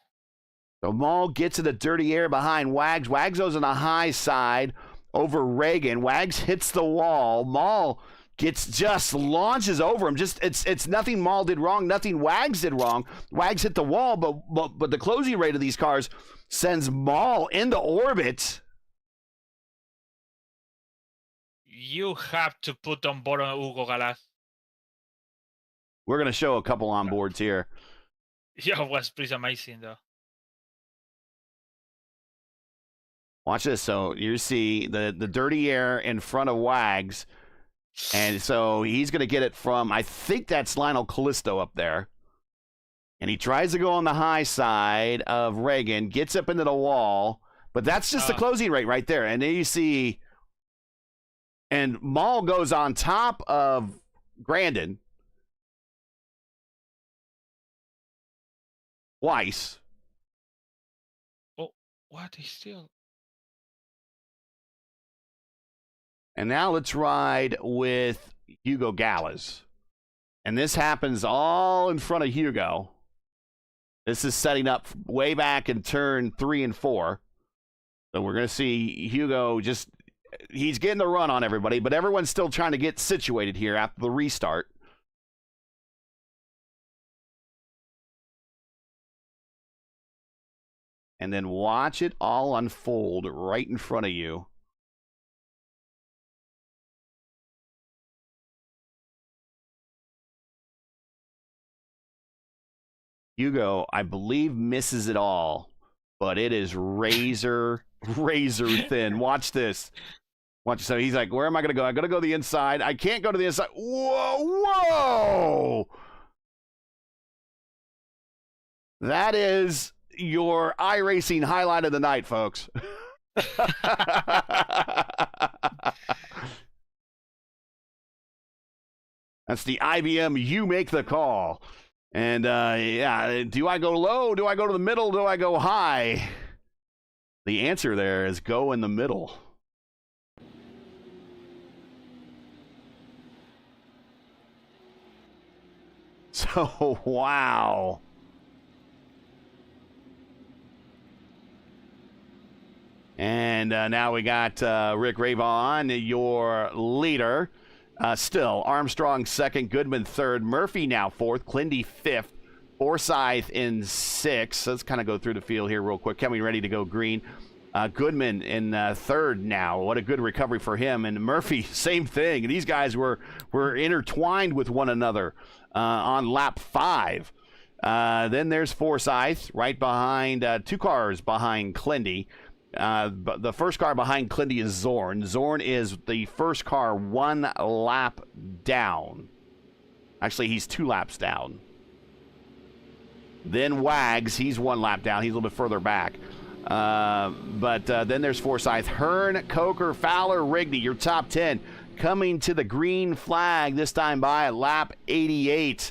So Maul gets in the dirty air behind Wags. Wags goes on the high side over Reagan. Wags hits the wall. Maul just launches over him. It's nothing Maul did wrong, nothing Wags did wrong. Wags hit the wall, but the closing rate of these cars sends Maul into orbit. You have to put on board on Hugo Galaz. We're gonna show a couple on boards here. Yeah, it was pretty amazing though. Watch this. So you see the dirty air in front of Wags. And so he's going to get it from, I think that's Lionel Callisto up there. And he tries to go on the high side of Reagan, gets up into the wall. But that's just the closing rate right there. And then you see, and Maul goes on top of Grandin twice. Oh, what? He's still... And now let's ride with Hugo Gallas. And this happens all in front of Hugo. This is setting up way back in turn 3 and 4. So we're going to see Hugo he's getting the run on everybody, but everyone's still trying to get situated here after the restart. And then watch it all unfold right in front of you. Hugo, I believe, misses it all, but it is razor thin. Watch this. So he's like, where am I going to go? I'm going to go the inside. I can't go to the inside. Whoa. That is your iRacing highlight of the night, folks. That's the IBM You Make the Call. And, yeah, do I go low? Do I go to the middle? Do I go high? The answer there is go in the middle. So, wow. And now we got Rick Ravon, your leader. Still, Armstrong second, Goodman third, Murphy now fourth, Clindy fifth, Forsyth in sixth. Let's kind of go through the field here real quick. Coming ready to go green. Goodman in third now. What a good recovery for him. And Murphy, same thing. These guys were intertwined with one another on lap 5. Then there's Forsyth right behind, 2 cars behind Clindy. But the first car behind Clindy is Zorn. Zorn is the first car 1 lap down. Actually, he's 2 laps down. Then Wags, he's 1 lap down. He's a little bit further back. But then there's Forsyth, Hearn, Coker, Fowler, Rigney, your top 10 coming to the green flag this time by at lap 88.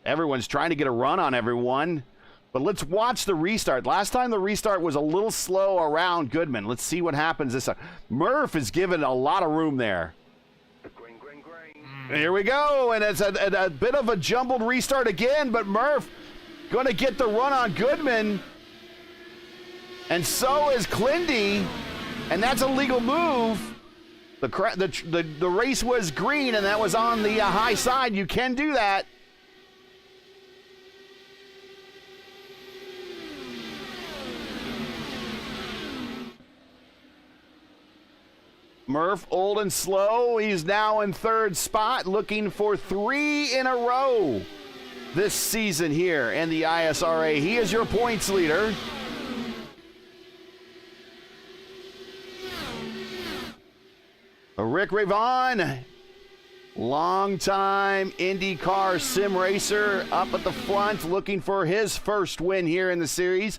Everyone's trying to get a run on everyone. But let's watch the restart. Last time the restart was a little slow around Goodman. Let's see what happens this time. Murph is given a lot of room there. Green. Here we go, and it's a bit of a jumbled restart again, but Murph going to get the run on Goodman. And so is Clindy, and that's a legal move. The race was green, and that was on the high side. You can do that. Murph, old and slow. He's now in third spot, looking for 3 in a row this season here in the ISRA. He is your points leader. Rick Ravon, longtime IndyCar sim racer, up at the front, looking for his first win here in the series.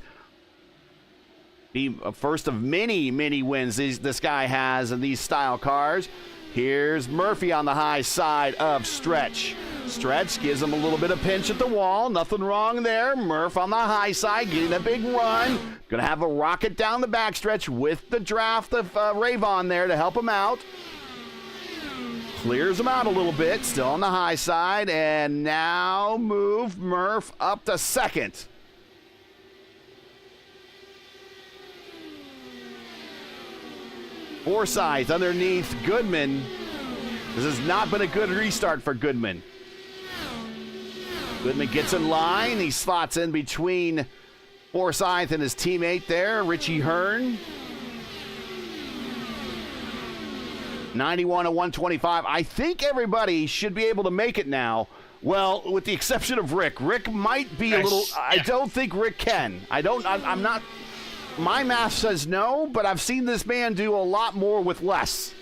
The first of many wins this guy has in these style cars. Here's Murphy on the high side of stretch. Stretch gives him a little bit of pinch at the wall. Nothing wrong there. Murph on the high side, getting a big run. Going to have a rocket down the backstretch with the draft of Ravon there to help him out. Clears him out a little bit, still on the high side. And now move Murph up to second. Forsyth underneath Goodman. This has not been a good restart for Goodman. Goodman gets in line. He slots in between Forsyth and his teammate there, Richie Hearn. 91 to 125. I think everybody should be able to make it now. Well, with the exception of Rick. Rick might be a little. I don't think Rick can. I'm not. My math says no, but I've seen this man do a lot more with less.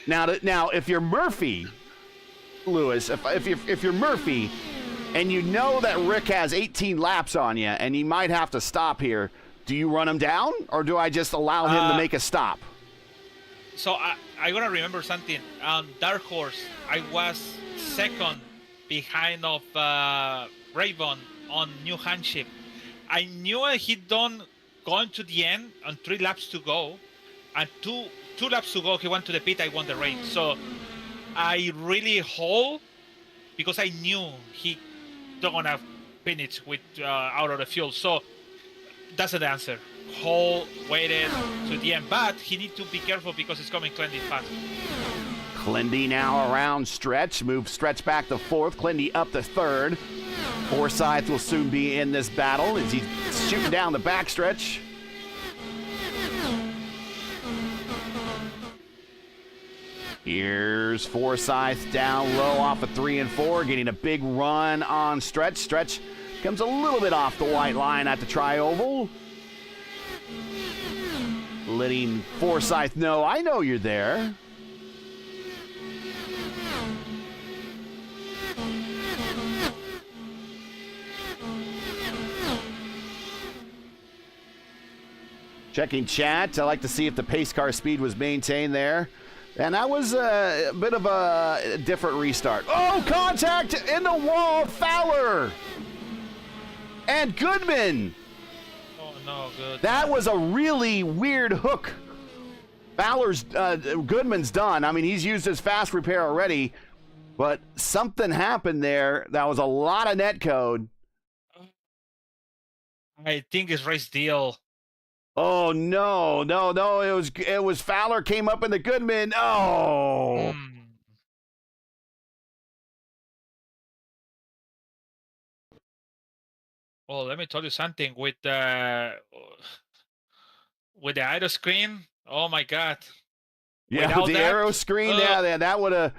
Now, if you're Murphy, Lewis, if you're Murphy, and you know that Rick has 18 laps on you, and he might have to stop here, do you run him down, or do I just allow him to make a stop? So I gotta remember something. Dark Horse, I was second behind of Ravon on New Hampshire. I knew he'd done going to the end on 3 laps to go, and two laps to go, he went to the pit. I won the race. So I really hold because I knew he don't gonna finish with out of the fuel. So that's the answer. Hold, waited to the end, but he need to be careful because it's coming Clendy fast. Clendy now around Stretch. Move Stretch back to 4th. Clendy up to 3rd. Forsyth will soon be in this battle as he's shooting down the backstretch. Here's Forsyth down low off of 3 and 4, getting a big run on Stretch. Stretch comes a little bit off the white line at the tri-oval. Letting Forsyth know, I know you're there. Checking chat. I like to see if the pace car speed was maintained there. And that was a bit of a different restart. Oh, contact in the wall. Fowler. And Goodman. Oh, no, good. That was a really weird hook. Fowler's, Goodman's done. I mean, he's used his fast repair already. But something happened there. That was a lot of net code. I think it's race deal. Oh no! It was Fowler came up in the Goodman. Oh. Well, let me tell you something with the idle screen. Oh my God! Yeah, without the arrow screen. Yeah, that would have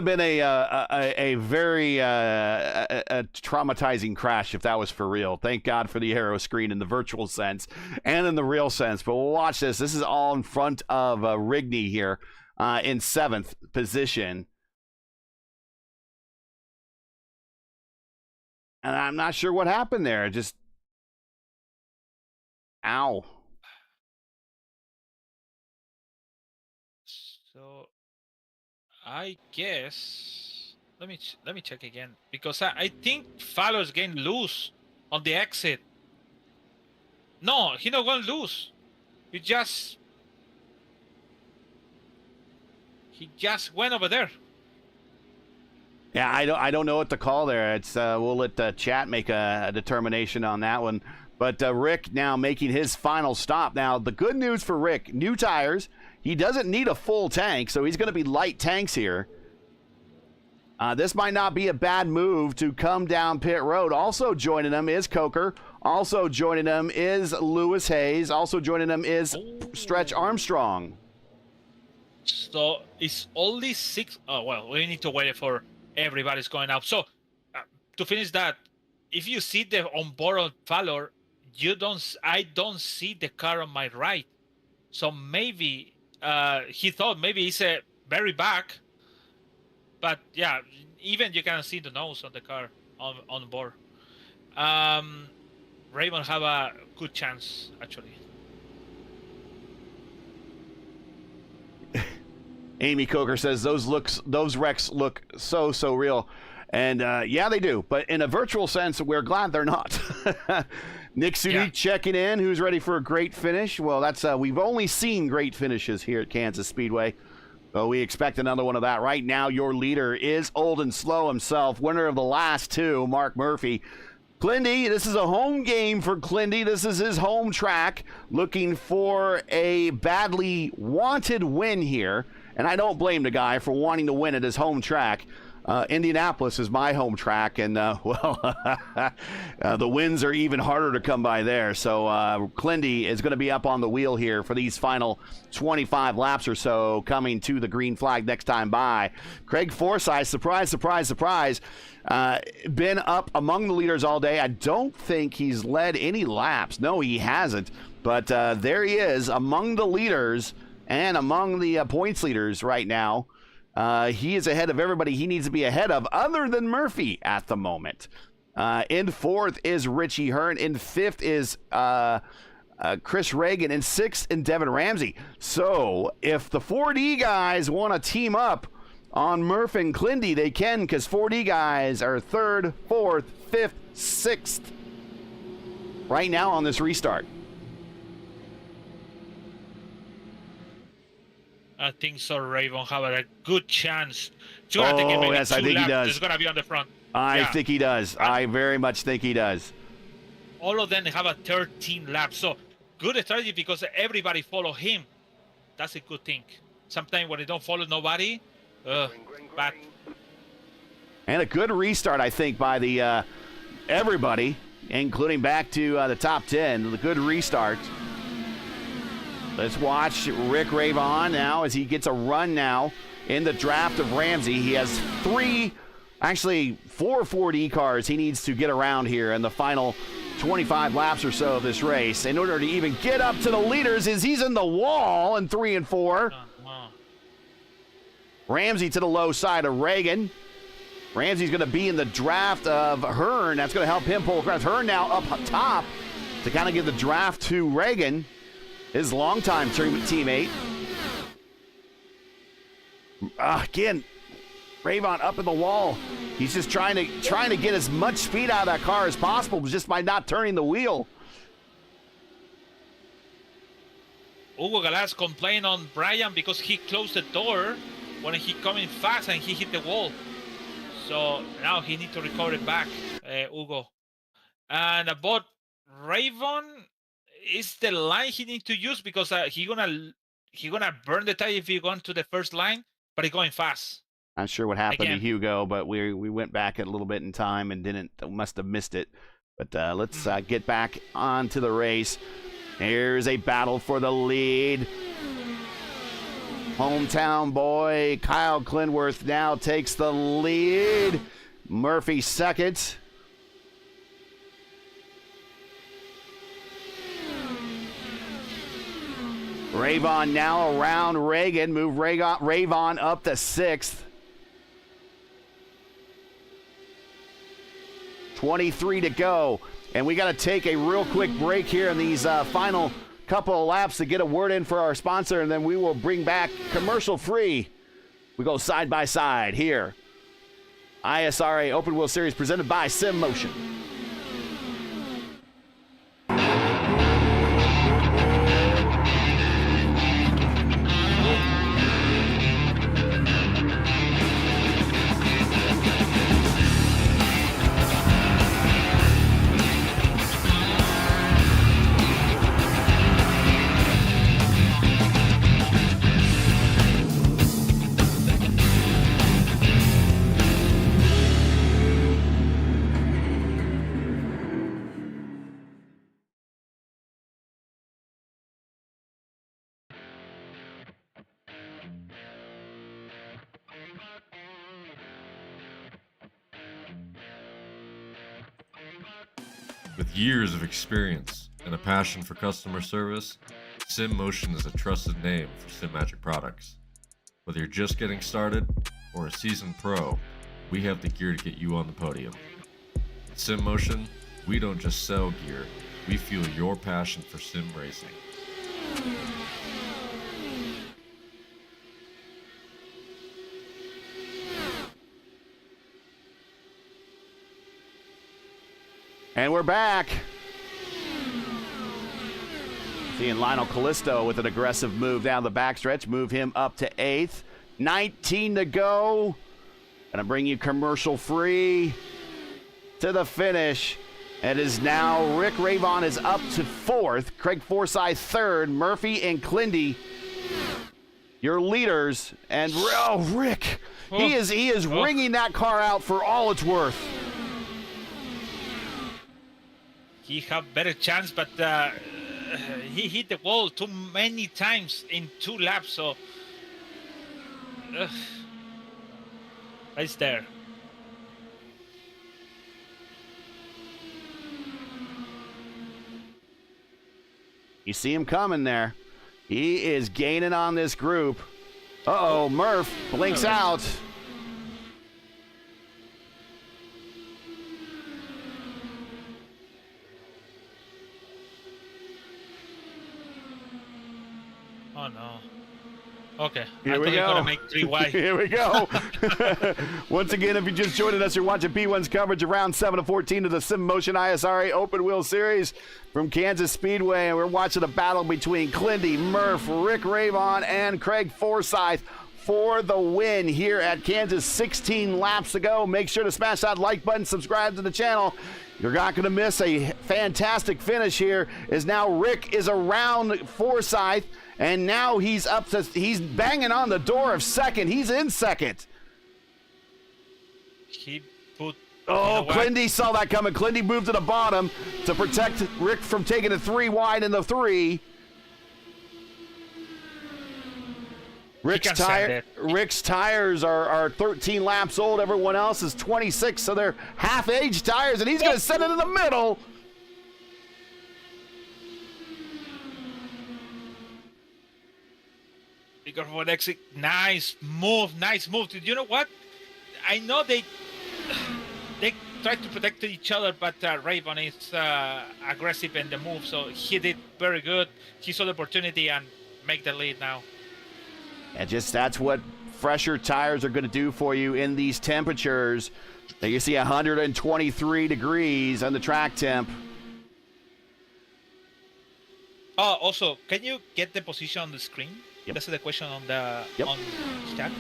been a very traumatizing crash if that was for real. Thank God for the arrow screen in the virtual sense and in the real sense. But we'll watch this. This is all in front of Rigney here in 7th position. And I'm not sure what happened there. Just, ow. So I guess let me check again because I think Fowler's getting loose on the exit. No, he not going to lose. He just went over there. Yeah, I don't know what to call there. It's we'll let the chat make a determination on that one. But Rick now making his final stop. Now the good news for Rick: new tires. He doesn't need a full tank, so he's going to be light tanks here. This might not be a bad move to come down pit road. Also joining him is Coker. Also joining him is Lewis Hayes. Also joining him is Stretch Armstrong. So it's only 6. Oh, well, we need to wait for everybody's going out. So to finish that, if you see the onboard on Fowler, I don't see the car on my right. So maybe he thought maybe he's very back. But yeah, even you can see the nose on the car on board. Raymond have a good chance, actually. Amy Coker says those wrecks look so real. And yeah, they do. But in a virtual sense, we're glad they're not. Nick Sudi checking in. Who's ready for a great finish? Well, that's we've only seen great finishes here at Kansas Speedway. So we expect another one of that. Right now, your leader is Old and Slow himself, winner of the last two, Mark Murphy. Clindy, this is a home game for Clindy. This is his home track, looking for a badly wanted win here. And I don't blame the guy for wanting to win at his home track. Indianapolis is my home track, and, the wins are even harder to come by there. So Clindy is going to be up on the wheel here for these final 25 laps or so, coming to the green flag next time by. Craig Forsyth, surprise, been up among the leaders all day. I don't think he's led any laps. No, he hasn't. But there he is among the leaders and among the points leaders right now. He is ahead of everybody he needs to be ahead of, other than Murphy at the moment. In fourth is Richie Hearn. In fifth is Chris Reagan. In sixth is Devin Ramsey. So if the 4D guys want to team up on Murph and Clindy, they can, because 4D guys are third, fourth, fifth, sixth right now on this restart. I think so. Raven have a good chance. I think he does. He's gonna be on the front. I think he does. I very much think he does. All of them have a 13 laps. So good strategy, because everybody follow him. That's a good thing. Sometimes when they don't follow nobody, bad. And a good restart, I think, by the everybody, including back to the top 10. The good restart. Let's watch Rick Ravon now as he gets a run now in the draft of Ramsey. He has four 4D cars he needs to get around here in the final 25 laps or so of this race in order to even get up to the leaders, as he's in the wall in 3 and 4. Ramsey to the low side of Reagan. Ramsey's going to be in the draft of Hearn. That's going to help him pull across. Hearn now up top to kind of give the draft to Reagan, his longtime teammate. Again, Ravon up in the wall. He's just trying to get as much speed out of that car as possible just by not turning the wheel. Hugo Galaz complained on Brian because he closed the door when he coming fast and he hit the wall. So now he needs to recover it back, Hugo. And about Ravon, is the line he needs to use, because he gonna burn the tire if he going to the first line, but he's going fast. Not sure what happened to Hugo, but we went back a little bit in time and must have missed it. But let's get back onto the race. Here's a battle for the lead. Hometown boy Kyle Clinworth now takes the lead. Murphy second. Ravon now around Reagan. Move Ravon up to sixth. 23 to go. And we got to take a real quick break here in these final couple of laps to get a word in for our sponsor, and then we will bring back commercial free. We go side by side here. ISRA Open Wheel Series presented by Sim Motion. With years of experience and a passion for customer service, Sim Motion is a trusted name for SimMagic products. Whether you're just getting started or a seasoned pro, we have the gear to get you on the podium. At Sim Motion, we don't just sell gear, we fuel your passion for sim racing. And we're back. Seeing Lionel Callisto with an aggressive move down the backstretch, move him up to 8th. 19 to go. Gonna bring you commercial free to the finish. It is now Rick Ravon is up to 4th. Craig Forsyth 3rd. Murphy and Clindy, your leaders. And Rick, he is wringing that car out for all it's worth. He have better chance, but he hit the wall too many times in 2 laps, so it's there. You see him coming there. He is gaining on this group. Uh-oh, Murph blinks out. Oh no. Okay. Here we go. Gonna make 3 wide. Here we go. Once again, if you're just joining us, you're watching P1's coverage of round 7 of 14 of the Sim Motion ISRA Open Wheel Series from Kansas Speedway. And we're watching a battle between Clindy, Murph, Rick Ravon, and Craig Forsyth for the win here at Kansas. 16 laps to go. Make sure to smash that like button, subscribe to the channel. You're not going to miss a fantastic finish here. As now Rick is around Forsyth, and now he's banging on the door of 2nd. He's in 2nd. He put. Clindy saw that coming. Clindy moved to the bottom to protect Rick from taking it 3 wide in the 3. Rick's tires are 13 laps old. Everyone else is 26, so they're half-age tires, and he's going to send it in the middle. Because for exit, nice move. You know what? I know they try to protect each other, but Ravon is aggressive in the move, so he did very good. He saw the opportunity and make the lead now. And that's what fresher tires are going to do for you in these temperatures. Now you see 123 degrees on the track temp. Oh, also, can you get the position on the screen? Yep. That's the question on the on chat.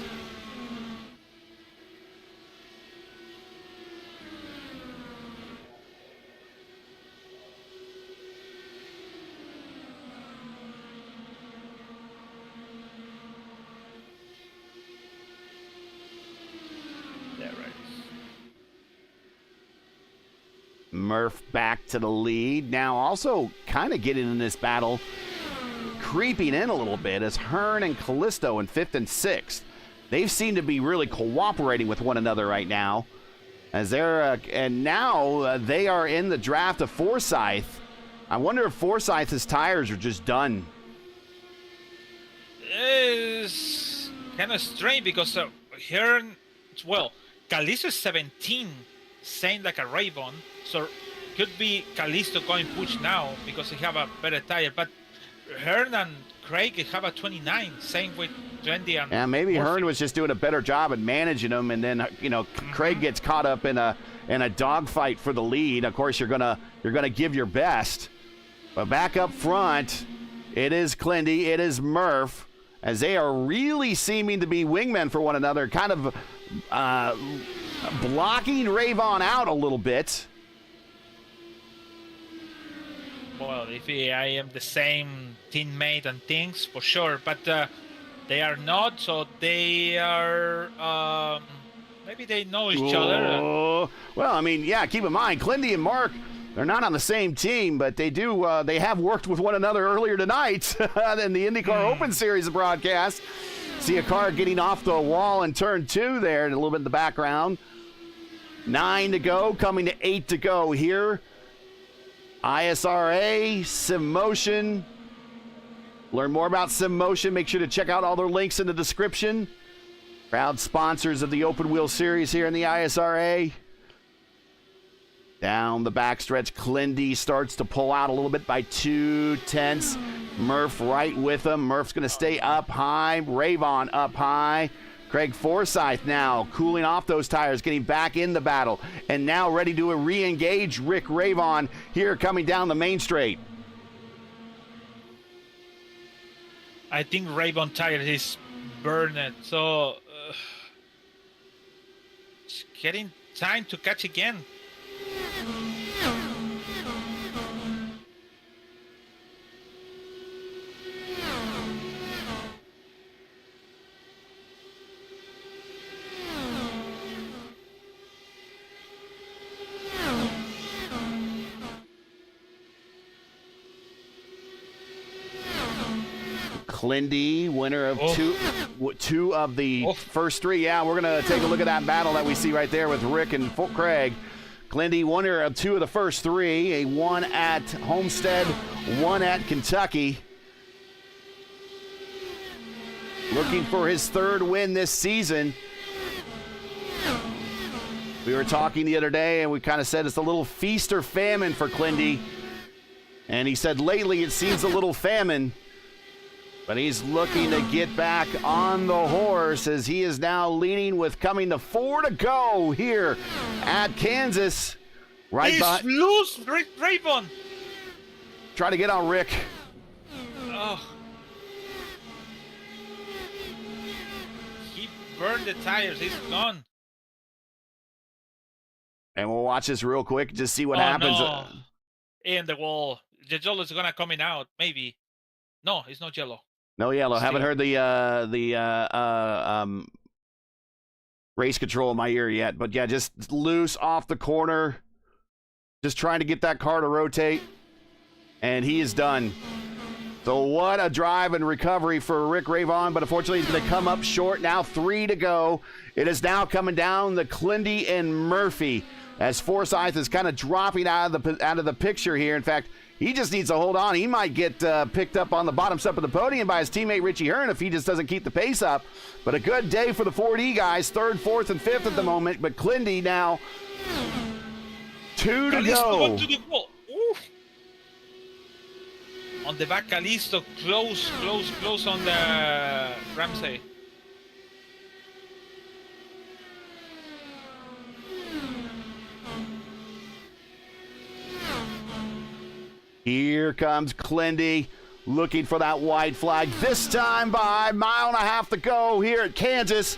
Murph back to the lead. Now also kind of getting in this battle, creeping in a little bit, as Hearn and Callisto in 5th and 6th. They seem to be really cooperating with one another right now. As they're and now they are in the draft of Forsyth. I wonder if Forsyth's tires are just done. It's kind of strange because Hearn, well, Callisto is 17, same like a Ravon, so could be Callisto going push now because he have a better tire. But Hearn and Craig have a 29, same with Trendy and. Yeah, maybe Hearn was just doing a better job at managing them, and then Craig gets caught up in a dogfight for the lead. Of course, you're gonna give your best, but back up front, it is Clindy, it is Murph, as they are really seeming to be wingmen for one another, kind of blocking Ravon out a little bit. Well, if I am the same teammate and things, for sure, but they are not, so they are, maybe they know each other. Well, I mean, yeah, keep in mind, Clindy and Mark, they're not on the same team, but they do, they have worked with one another earlier tonight in the IndyCar Open Series broadcast. See a car getting off the wall in turn 2 there, and a little bit in the background. 9 to go, coming to 8 to go here. ISRA, Sim Motion. Learn more about Sim Motion. Make sure to check out all their links in the description. Proud sponsors of the Open Wheel Series here in the ISRA. Down the backstretch, Clindy starts to pull out a little bit by 2/10. Murph right with him. Murph's going to stay up high. Ravon up high. Craig Forsyth now cooling off those tires, getting back in the battle, and now ready to re-engage Rick Ravon here coming down the main straight. I think Ravon tire is burned, so it's getting time to catch again. Lindy, winner of two of the first three. Yeah, we're going to take a look at that battle that we see right there with Rick and Craig. Lindy, winner of two of the first three, a one at Homestead, one at Kentucky. Looking for his third win this season. We were talking the other day, and we kind of said it's a little feast or famine for Lindy. And he said lately it seems a little famine. But he's looking to get back on the horse as he is now leading with coming to 4 to go here at Kansas. He's loose, Ravon. Try to get on Rick. Oh. He burned the tires. He's gone. And we'll watch this real quick, just see what happens. No. In the wall. The yellow is gonna coming out, maybe. No, it's not yellow. No yellow. Haven't heard the race control in my ear yet. But yeah, just loose off the corner. Just trying to get that car to rotate. And he is done. So what a drive and recovery for Rick Ravon. But unfortunately, he's going to come up short. Now 3 to go. It is now coming down the Clindy and Murphy as Forsyth is kind of dropping out of the picture here. In fact, he just needs to hold on. He might get picked up on the bottom step of the podium by his teammate Richie Hearn if he just doesn't keep the pace up. But a good day for the 4D guys. 3rd, 4th, and 5th at the moment. But Clindy now 2 to go. To the wall. Oof. On the back, Calisto close on the Ramsey. Here comes Clindy looking for that white flag. This time by 1.5 miles to go here at Kansas.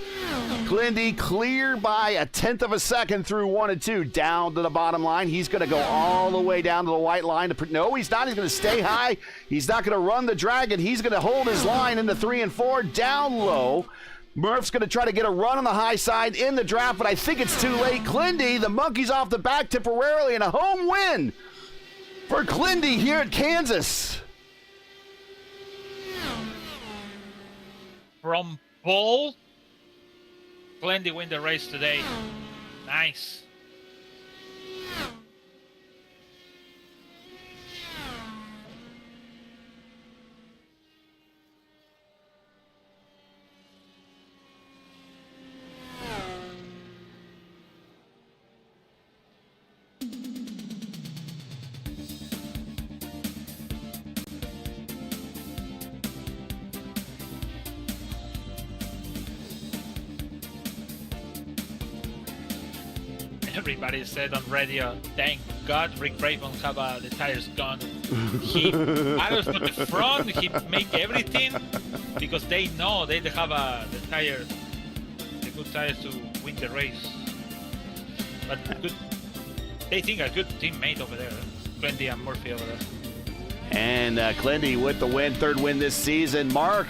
Clindy cleared by 1/10 of a second through 1 and 2 down to the bottom line. He's going to go all the way down to the white line. No, he's not. He's going to stay high. He's not going to run the dragon. He's going to hold his line into 3 and 4 down low. Murph's going to try to get a run on the high side in the draft, but I think it's too late. Clindy, the monkey's off the back temporarily, and a home win for Clindy here at Kansas. From pole, Clindy win the race today. Nice. Everybody said on radio, thank God Rick Ravon have the tires gone. He out of the front, he make everything because they know they have the good tires to win the race. But good, they think a good teammate over there, Clindy and Murphy over there. And Clindy with the win, 3rd win this season. Mark,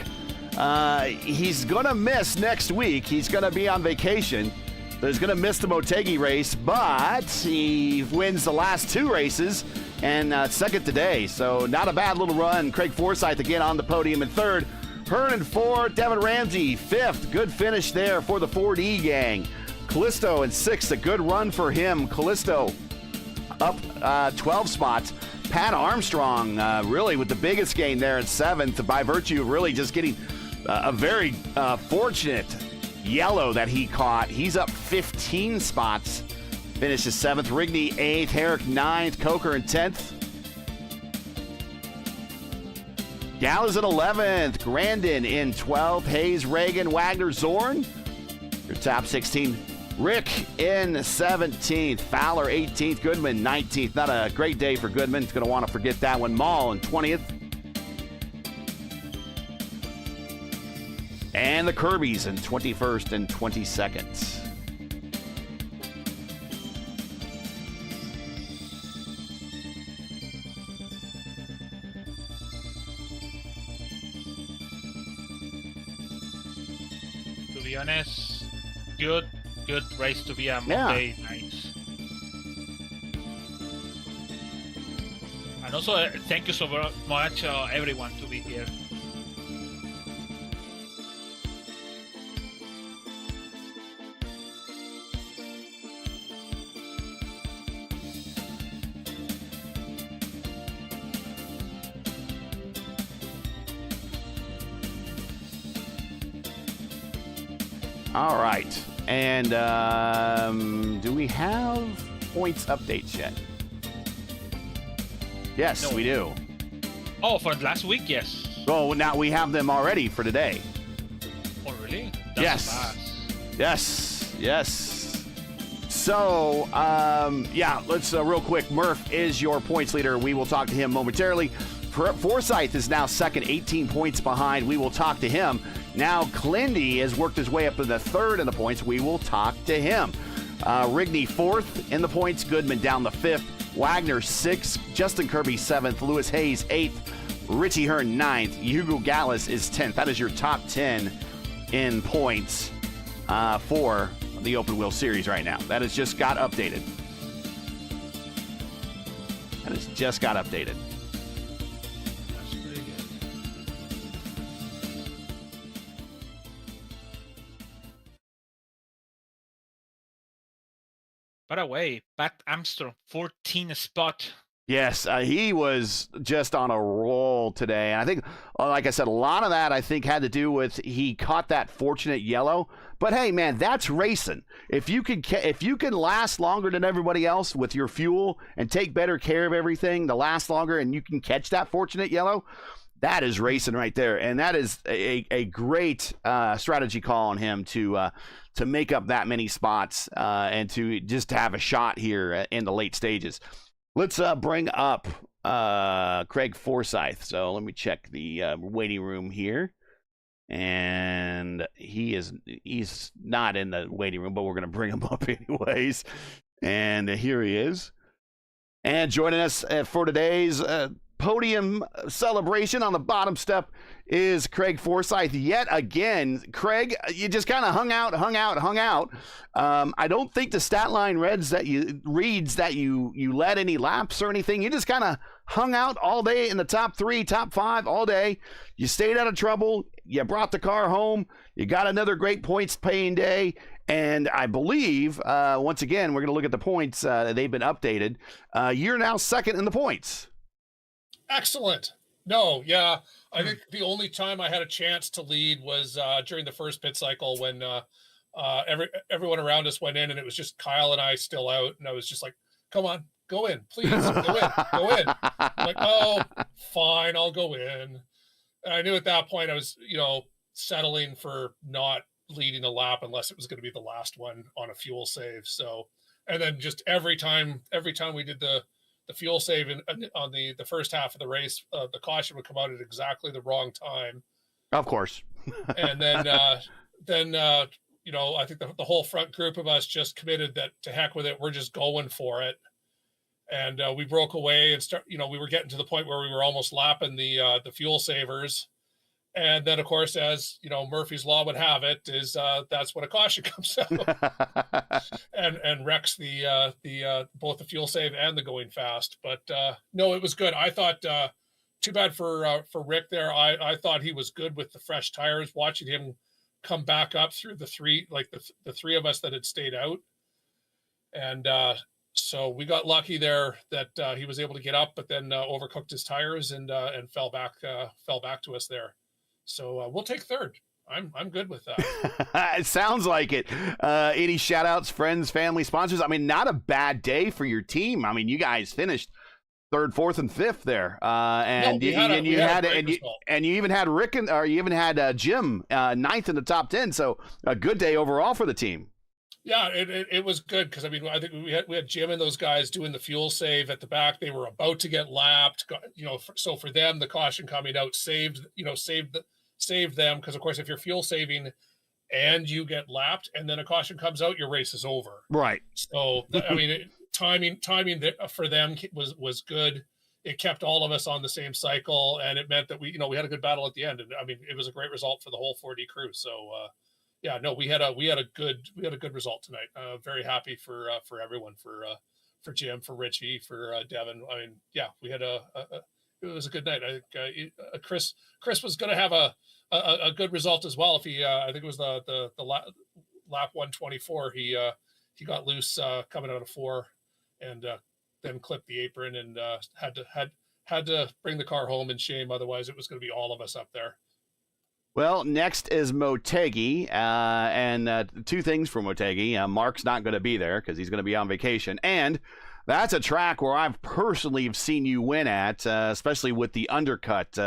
he's gonna miss next week. He's gonna be on vacation. He's going to miss the Motegi race, but he wins the last 2 races and 2nd today. So not a bad little run. Craig Forsyth again on the podium in 3rd. Hearn in 4th. Devin Ramsey 5th. Good finish there for the 4D gang. Callisto in 6th. A good run for him. Callisto up 12 spots. Pat Armstrong really with the biggest gain there at 7th by virtue of really just getting a very fortunate yellow that he caught. He's up 15 spots. Finishes 7th. Rigney 8th. Herrick 9th. Coker in 10th. Gallows in 11th. Grandin in 12th. Hayes, Reagan, Wagner, Zorn Your top 16. Rick in 17th, Fowler 18th, Goodman 19th. Not a great day for Goodman. He's going to want to forget that one. Mall in 20th. And the Kirbys in 21st and 22nd. To be honest, good race to be a Monday night. And also, thank you so very much, everyone, to be here. All right. And do we have points updates yet? Yes, No. we do. Oh, for last week, yes. Oh, now we have them already for today. Oh, really? Yes. Fast. Yes. So, yeah, let's real quick. Murph is your points leader. We will talk to him momentarily. Forsyth is now second, 18 points behind. We will talk to him. Now, Clindy has worked his way up to the third in the points. We will talk to him. Rigney fourth in the points. Goodman down the fifth. Wagner sixth. Justin Kirby seventh. Lewis Hayes eighth. Richie Hearn ninth. Hugo Gallus is 10th. That is your top 10 in points for the Open Wheel Series right now. That has just got updated. That's pretty good. By the way, Pat Armstrong, 14th spot. Yes, he was just on a roll today. And I think, like I said, a lot of that, I think, had to do with he caught that fortunate yellow. But, hey, man, that's racing. If you can last longer than everybody else with your fuel and take better care of everything to last longer and you can catch that fortunate yellow, that is racing right there. And that is a great strategy call on him to make up that many spots and to just have a shot here in the late stages. Let's bring up Craig Forsyth. So let me check the waiting room here. And he's not in the waiting room, but we're going to bring him up anyways. And here he is. And joining us for today's podium celebration on the bottom step is Craig Forsyth yet again. Craig, you just kind of hung out. I don't think the stat line reads that you led any laps or anything. You just kind of hung out all day in the top 3, top 5 all day. You stayed out of trouble. You brought the car home. You got another great points paying day. And I believe, once again, we're going to look at the points. They've been updated. You're now second in the points. Excellent. No, yeah. I think the only time I had a chance to lead was during the first pit cycle when everyone around us went in and it was just Kyle and I still out. And I was just like, come on, go in, please, go in. I'm like, oh, fine, I'll go in. And I knew at that point I was, settling for not leading a lap unless it was going to be the last one on a fuel save. So, and then just every time we did the fuel save on the first half of the race, the caution would come out at exactly the wrong time. Of course. And then I think the whole front group of us just committed that to heck with it. We're just going for it. And we broke away and we were getting to the point where we were almost lapping the fuel savers. And then, of course, as Murphy's Law would have it, is that's when a caution comes out and wrecks the both the fuel save and the going fast. But no, it was good. I thought too bad for Rick there. I thought he was good with the fresh tires. Watching him come back up through the three of us that had stayed out, and so we got lucky there that he was able to get up, but then overcooked his tires and fell back to us there. So we'll take third. I'm good with that. It sounds like it. Any shout outs, friends, family, sponsors? I mean, not a bad day for your team. I mean, you guys finished third, fourth, and fifth there. No, we had a great result. And you even had you even had Jim ninth in the top 10. So a good day overall for the team. Yeah, it was good because I mean I think we had Jim and those guys doing the fuel save at the back. They were about to get lapped, so for them the caution coming out saved them, because of course if you're fuel saving and you get lapped and then a caution comes out, your race is over. Right. So I mean timing for them was good. It kept all of us on the same cycle, and it meant that we had a good battle at the end. And I mean it was a great result for the whole 4D crew. So yeah, no, we had a good result tonight. Very happy for everyone, for Jim, for Richie, for Devin. I mean, yeah, we had it was a good night. I think Chris was going to have a good result as well if he I think it was the lap 124. He got loose coming out of 4, and then clipped the apron and had to bring the car home in shame. Otherwise, it was going to be all of us up there. Well, next is Motegi, and two things for Motegi. Mark's not going to be there because he's going to be on vacation, and that's a track where I've personally seen you win at, especially with the undercut.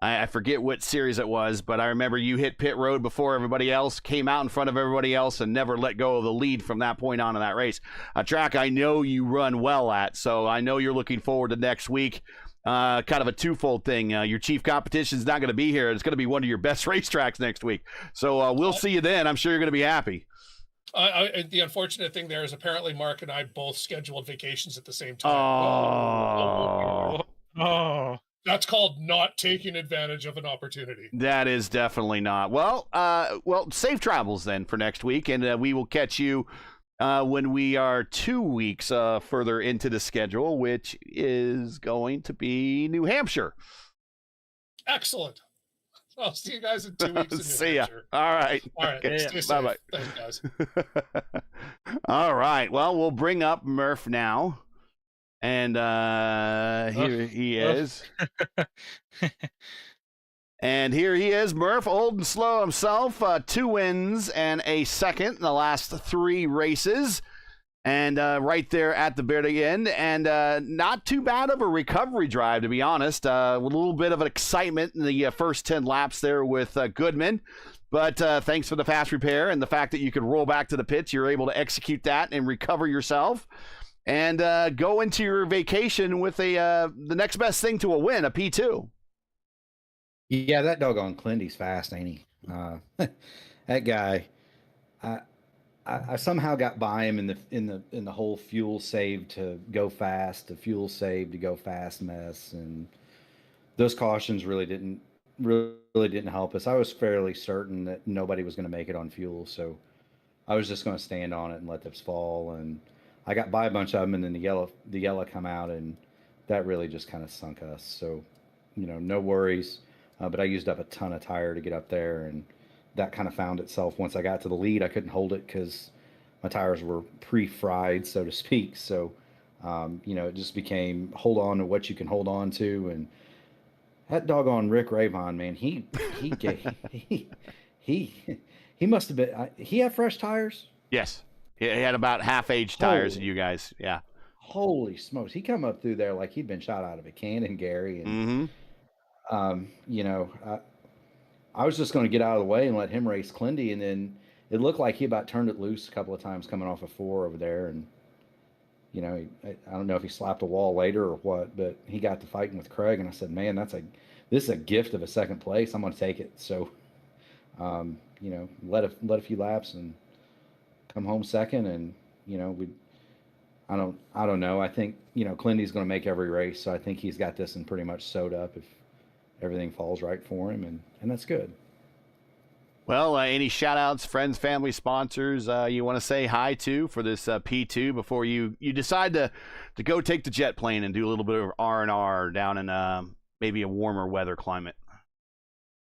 I forget what series it was, but I remember you hit pit road before everybody else, came out in front of everybody else, and never let go of the lead from that point on in that race. A track I know you run well at, so I know you're looking forward to next week. Kind of a twofold thing. Your chief competition is not going to be here. It's going to be one of your best racetracks next week. So we'll see you then. I'm sure you're going to be happy. The unfortunate thing there is apparently Mark and I both scheduled vacations at the same time. Oh. That's called not taking advantage of an opportunity. That is definitely not. Well, safe travels then for next week, and we will catch you when we are 2 weeks further into the schedule, which is going to be New Hampshire. Excellent. I'll see you guys in 2 weeks in New Hampshire. All right. All right. Okay. Stay safe. Bye-bye. Thanks, guys. All right. Well, we'll bring up Murph now. And here he is. And here he is, Murph, old and slow himself. 2 wins and a second in the last 3 races. And right there at the very end. And not too bad of a recovery drive, to be honest. With a little bit of an excitement in the first 10 laps there with Goodman. But thanks for the fast repair and the fact that you could roll back to the pits. You're able to execute that and recover yourself. And go into your vacation with the next best thing to a win, a P2. Yeah, that doggone Clindy's fast, ain't he? That guy, I somehow got by him in the whole fuel save to go fast, the fuel save to go fast mess, and those cautions really didn't help us. I was fairly certain that nobody was going to make it on fuel, so I was just going to stand on it and let this fall. And I got by a bunch of them, and then the yellow come out, and that really just kind of sunk us. So, no worries. But I used up a ton of tire to get up there, and that kind of found itself. Once I got to the lead, I couldn't hold it because my tires were pre-fried, so to speak. So, it just became hold on to what you can hold on to. And that doggone Rick Ravon, man, he must have been. He had fresh tires. Yes, he had about half-aged tires. You guys, yeah. Holy smokes, he come up through there like he'd been shot out of a cannon, Gary. And I was just going to get out of the way and let him race Clindy, and then it looked like he about turned it loose a couple of times coming off of 4 over there, and I don't know if he slapped a wall later or what, but he got to fighting with Craig, and I said, man, this is a gift of a second place. I'm going to take it. So, let a few laps and come home second, and I don't know. I think Clindy's going to make every race, so I think he's got this in pretty much sewed up if everything falls right for him, and that's good. Well, any shout-outs, friends, family, sponsors you want to say hi to for this P2 before you decide to go take the jet plane and do a little bit of R&R down in maybe a warmer weather climate?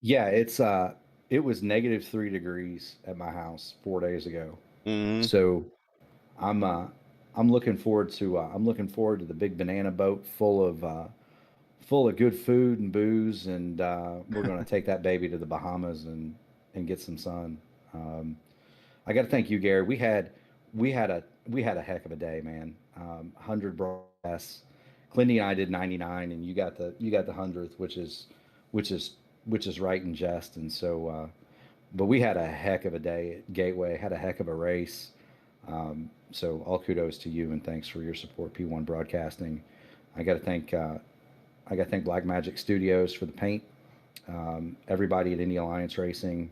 Yeah, it was -3 degrees at my house 4 days ago. Mm-hmm. So I'm looking forward to the big banana boat full of good food and booze, and we're going to take that baby to the Bahamas and get some sun. I got to thank you, Gary. We had a heck of a day, man. 100 brass, Clindy and I did 99, and you got the 100th, which is right in jest. And so, but we had a heck of a day at Gateway, had a heck of a race. So all kudos to you, and thanks for your support, P1 Broadcasting. I got to thank Blackmagic Studios for the paint. Everybody at Indy Alliance Racing.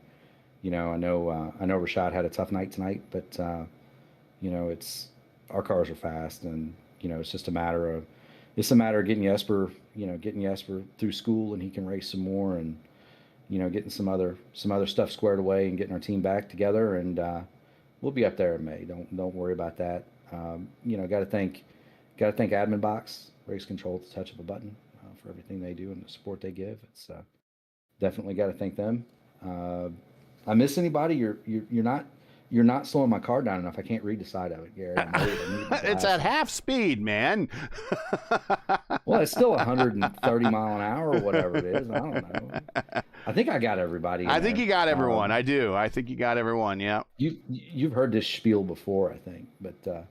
I know Rashad had a tough night tonight, but it's our cars are fast, and it's just a matter of getting Jesper through school, and he can race some more, and getting some other stuff squared away, and getting our team back together, and we'll be up there in May. Don't worry about that. Got to thank Admin Box Race Control at the touch of a button for everything they do and the support they give. It's definitely got to thank them. I miss anybody? You're not slowing my car down enough. I can't read the side of it, Gary. It's at half speed, man. Well, it's still 130 mile an hour or whatever it is. I don't know. I think I got everybody. I think you got everyone. I do. I think you got everyone. Yeah. You've heard this spiel before, I think, but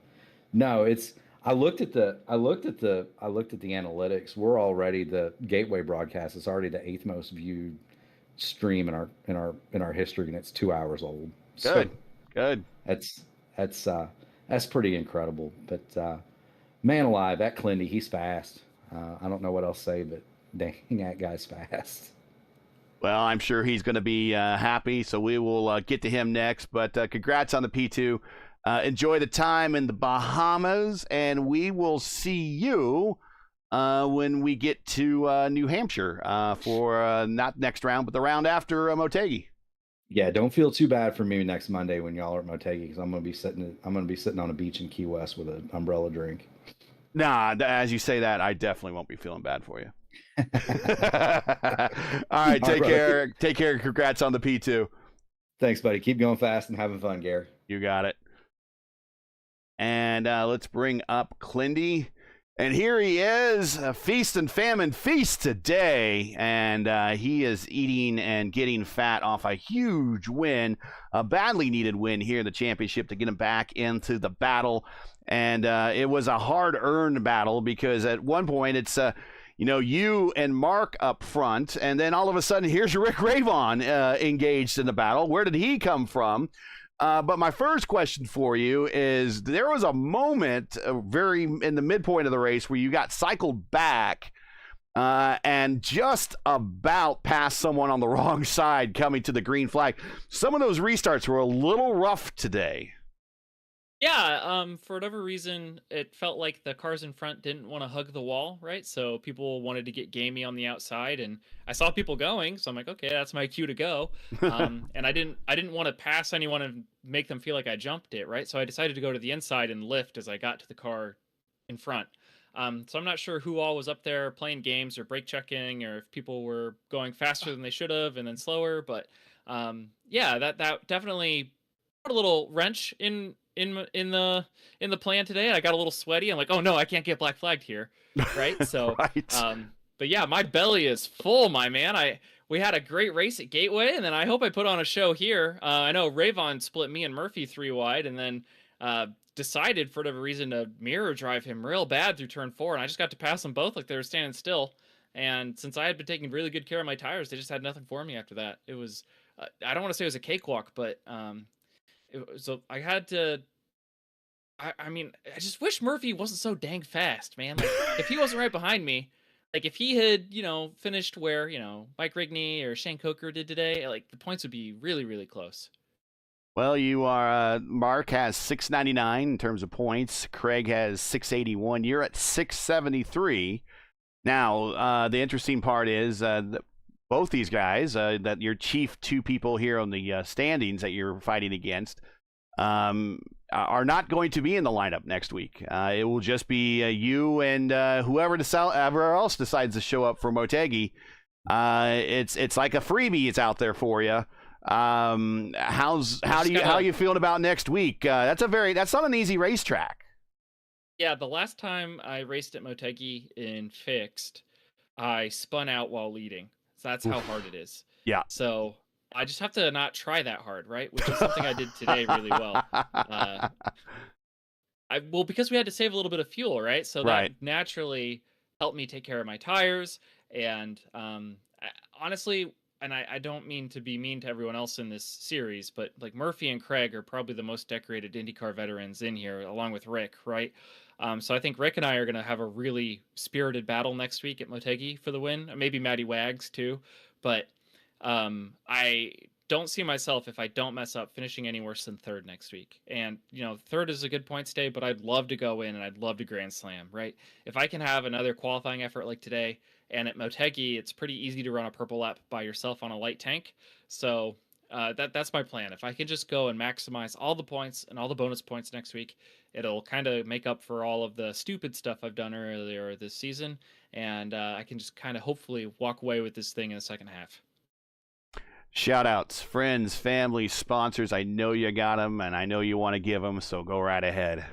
no, it's. I looked at the analytics. We're already the Gateway broadcast. It's already the 8th most viewed stream in our history, and it's 2 hours old. Good. That's pretty incredible. But man alive, that Clindy, he's fast. I don't know what else to say, but dang, that guy's fast. Well, I'm sure he's going to be happy, so we will get to him next. But congrats on the P2. Enjoy the time in the Bahamas, and we will see you when we get to New Hampshire for not next round, but the round after Motegi. Yeah, don't feel too bad for me next Monday when y'all are at Motegi, because I'm gonna be sitting on a beach in Key West with an umbrella drink. Nah, as you say that, I definitely won't be feeling bad for you. All right, take care. Take care. Congrats on the P2. Thanks, buddy. Keep going fast and having fun, Gary. You got it. And let's bring up Clindy. And here he is, a feast and famine feast today. And he is eating and getting fat off a huge win, a badly needed win here in the championship to get him back into the battle. And it was a hard-earned battle, because at one point it's, you and Mark up front. And then all of a sudden, here's Rick Ravon engaged in the battle. Where did he come from? But my first question for you is, there was a moment very in the midpoint of the race where you got cycled back and just about passed someone on the wrong side coming to the green flag. Some of those restarts were a little rough today. Yeah, for whatever reason, it felt like the cars in front didn't want to hug the wall, right? So people wanted to get gamey on the outside, and I saw people going, so I'm like, okay, that's my cue to go. And I didn't want to pass anyone and make them feel like I jumped it, right? So I decided to go to the inside and lift as I got to the car in front. So I'm not sure who all was up there playing games or brake checking, or if people were going faster than they should have and then slower. But yeah, that definitely put a little wrench in the plan today. I got a little sweaty. I'm like, oh no, I can't get black flagged here, right? So right. But yeah, my belly is full, my man. We had a great race at Gateway, and then I hope I put on a show here. I know Ravon split me and Murphy 3 wide, and then decided for whatever reason to mirror drive him real bad through turn 4, and I just got to pass them both like they were standing still. And since I had been taking really good care of my tires, they just had nothing for me after that. It was I don't want to say it was a cakewalk, but so I had to. I mean, I just wish Murphy wasn't so dang fast, man. Like, if he wasn't right behind me, like if he had, finished where Mike Rigney or Shane Coker did today, like the points would be really, really close. Well, you are. Mark has 699 in terms of points. Craig has 681. You're at 673. Now, the interesting part is that both these guys, that your chief 2 people here on the standings that you're fighting against, are not going to be in the lineup next week. It will just be you and whoever else decides to show up for Motegi. It's like a freebie. It's out there for you. How are you feeling about next week? That's not an easy racetrack. Yeah, the last time I raced at Motegi in fixed, I spun out while leading. So that's how hard it is. Yeah. So I just have to not try that hard, right? Which is something I did today really well. Because we had to save a little bit of fuel, right? So that naturally helped me take care of my tires. And honestly, and I don't mean to be mean to everyone else in this series, but like Murphy and Craig are probably the most decorated IndyCar veterans in here, along with Rick, right? So I think Rick and I are going to have a really spirited battle next week at Motegi for the win. Maybe Matty Wags too, but I don't see myself, if I don't mess up, finishing any worse than third next week. And third is a good points day, but I'd love to go in and I'd love to Grand Slam, right? If I can have another qualifying effort like today. And at Motegi, it's pretty easy to run a purple lap by yourself on a light tank. So that's my plan. If I can just go and maximize all the points and all the bonus points next week, it'll kind of make up for all of the stupid stuff I've done earlier this season. And I can just kind of hopefully walk away with this thing in the second half. Shout outs, friends, family, sponsors. I know you got them, and I know you want to give them, so go right ahead.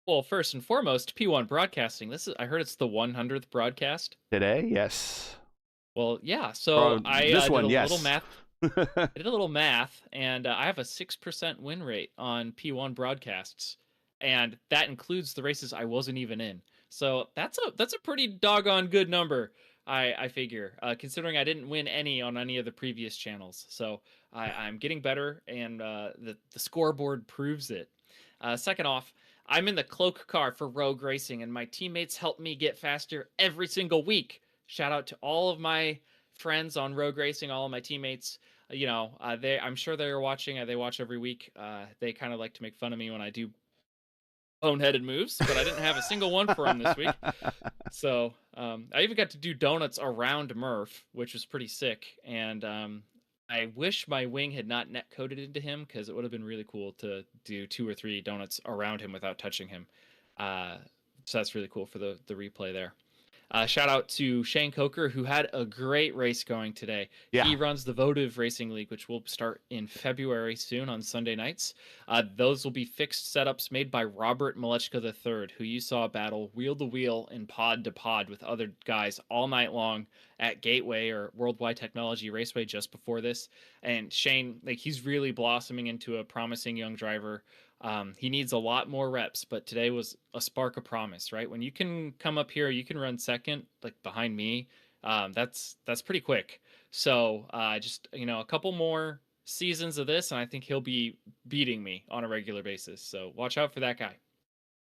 Well, first and foremost, P1 Broadcasting. I heard it's the 100th broadcast Today, yes. Well, yeah. So I did a little math. I did a little math, and I have a 6% win rate on P1 broadcasts, and that includes the races I wasn't even in. So that's a pretty doggone good number, I figure, considering I didn't win any on any of the previous channels. So I'm getting better, and the scoreboard proves it. Second off, I'm in the cloak car for Rogue Racing, and my teammates help me get faster every single week. Shout out to all of my friends on Rogue Racing, all of my teammates. I'm sure they're watching. They watch every week. They kind of like to make fun of me when I do boneheaded moves, but I didn't have a single one for them this week. So I even got to do donuts around Murph, which was pretty sick. And I wish my wing had not net coded into him, because it would have been really cool to do 2 or 3 donuts around him without touching him. So that's really cool for the replay there. Shout out to Shane Coker, who had a great race going today. Yeah. He runs the Votive Racing League, which will start in February soon on Sunday nights. Those will be fixed setups made by Robert Malechka III, who you saw battle wheel to wheel and pod to pod with other guys all night long at Gateway or Worldwide Technology Raceway just before this. And Shane, he's really blossoming into a promising young driver. He needs a lot more reps, but today was a spark of promise, right? When you can come up here, you can run second, like behind me. That's pretty quick. So just a couple more seasons of this, and I think he'll be beating me on a regular basis. So watch out for that guy.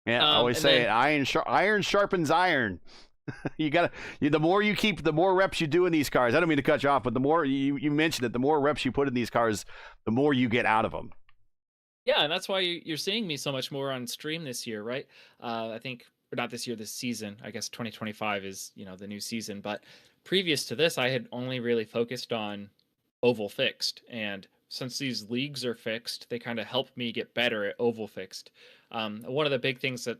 Yeah, I always say it. Iron sharpens iron. The more you keep, the more reps you do in these cars. I don't mean to cut you off, but the more you mentioned it, the more reps you put in these cars, the more you get out of them. Yeah, and that's why you're seeing me so much more on stream this year, right? I think, or not this year, this season. I guess 2025 is, the new season. But previous to this, I had only really focused on oval fixed. And since these leagues are fixed, they kind of help me get better at oval fixed. One of the big things that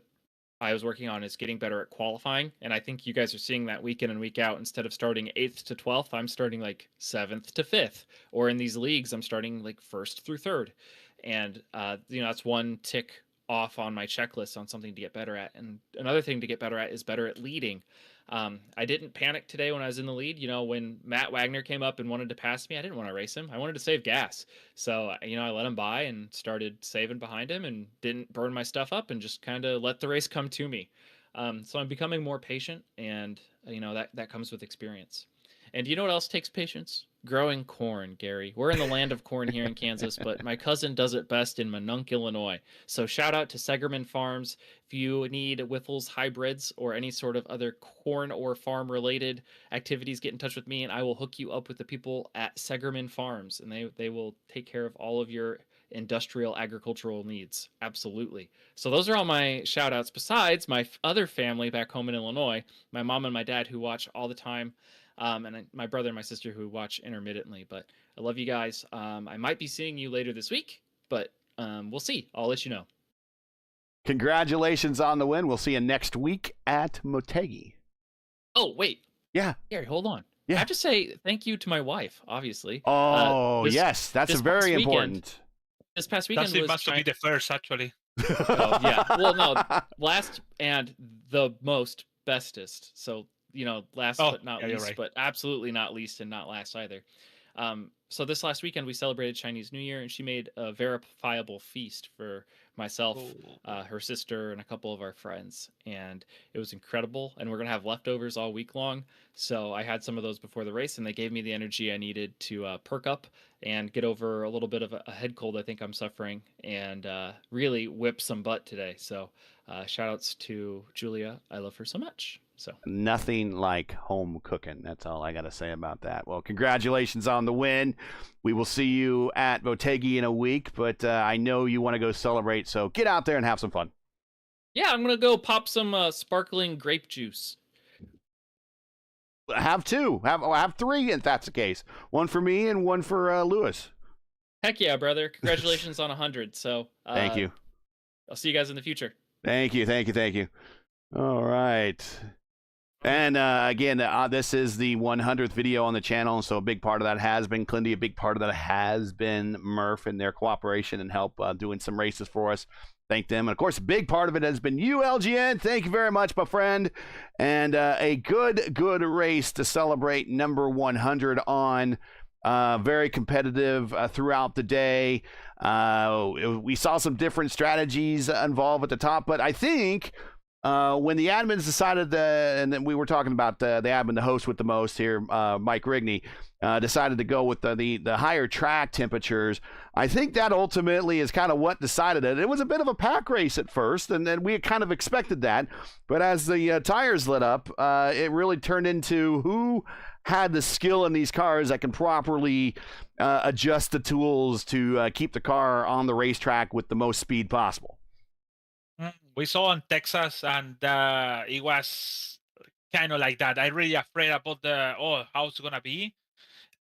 I was working on is getting better at qualifying. And I think you guys are seeing that week in and week out. Instead of starting 8th to 12th, I'm starting like 7th to 5th. Or in these leagues, I'm starting like 1st through 3rd. And, that's one tick off on my checklist on something to get better at. And another thing to get better at is better at leading. I didn't panic today when I was in the lead. When Matt Wagner came up and wanted to pass me, I didn't want to race him. I wanted to save gas. So, I let him by and started saving behind him and didn't burn my stuff up and just kind of let the race come to me. So I'm becoming more patient, and, that comes with experience. And you know what else takes patience? Growing corn, Gary. We're in the land of corn here in Kansas, but my cousin does it best in Monunk, Illinois. So shout out to Segerman Farms. If you need Whiffles hybrids or any sort of other corn or farm-related activities, get in touch with me, and I will hook you up with the people at Segerman Farms, and they will take care of all of your industrial agricultural needs. Absolutely. So those are all my shout outs, besides my other family back home in Illinois, my mom and my dad, who watch all the time. And my brother and my sister, who watch intermittently. But I love you guys. I might be seeing you later this week, but we'll see. I'll let you know. Congratulations on the win. We'll see you next week at Motegi. Oh, wait. Yeah. Gary, hold on. Yeah. I have to say thank you to my wife, obviously. Yes. That's very important. This past weekend must be the first, actually. Oh, yeah. Well, no. Last and the most bestest. So, last but not least, right. but absolutely not least and not last either. so this last weekend we celebrated Chinese New Year, and she made a verifiable feast for myself, her sister, and a couple of our friends, and it was incredible. And we're gonna have leftovers all week long, so I had some of those before the race, and they gave me the energy I needed to perk up and get over a little bit of a head cold I think I'm suffering, and really whip some butt today. So shout outs to Julia. I love her so much. So Nothing like home cooking. That's all I got to say about that. Well, congratulations on the win. We will see you at Motegi in a week, but I know you want to go celebrate, so get out there and have some fun. yeah, I'm gonna go pop some sparkling grape juice. Have two. Have three if that's the case. One for me and one for Lewis. Heck yeah, brother! Congratulations on 100. So Thank you. I'll see you guys in the future. Thank you. All right. And again, this is the 100th video on the channel, so a big part of that has been Clindy. A big part of that has been Murph and their cooperation and help doing some races for us. Thank them. And, of course, a big part of it has been you, LGN. Thank you very much, my friend. And a good race to celebrate number 100 on. Very competitive throughout the day. We saw some different strategies involved at the top, but I think when the admins decided and then we were talking about the admin, the host with the most here, Mike Rigney, decided to go with the higher track temperatures. I think that ultimately is kind of what decided it. It was a bit of a pack race at first, and then we kind of expected that. But as the tires lit up, it really turned into who had the skill in these cars that can properly adjust the tools to keep the car on the racetrack with the most speed possible. We saw in Texas, and it was kind of like that. I really afraid about how it's gonna be,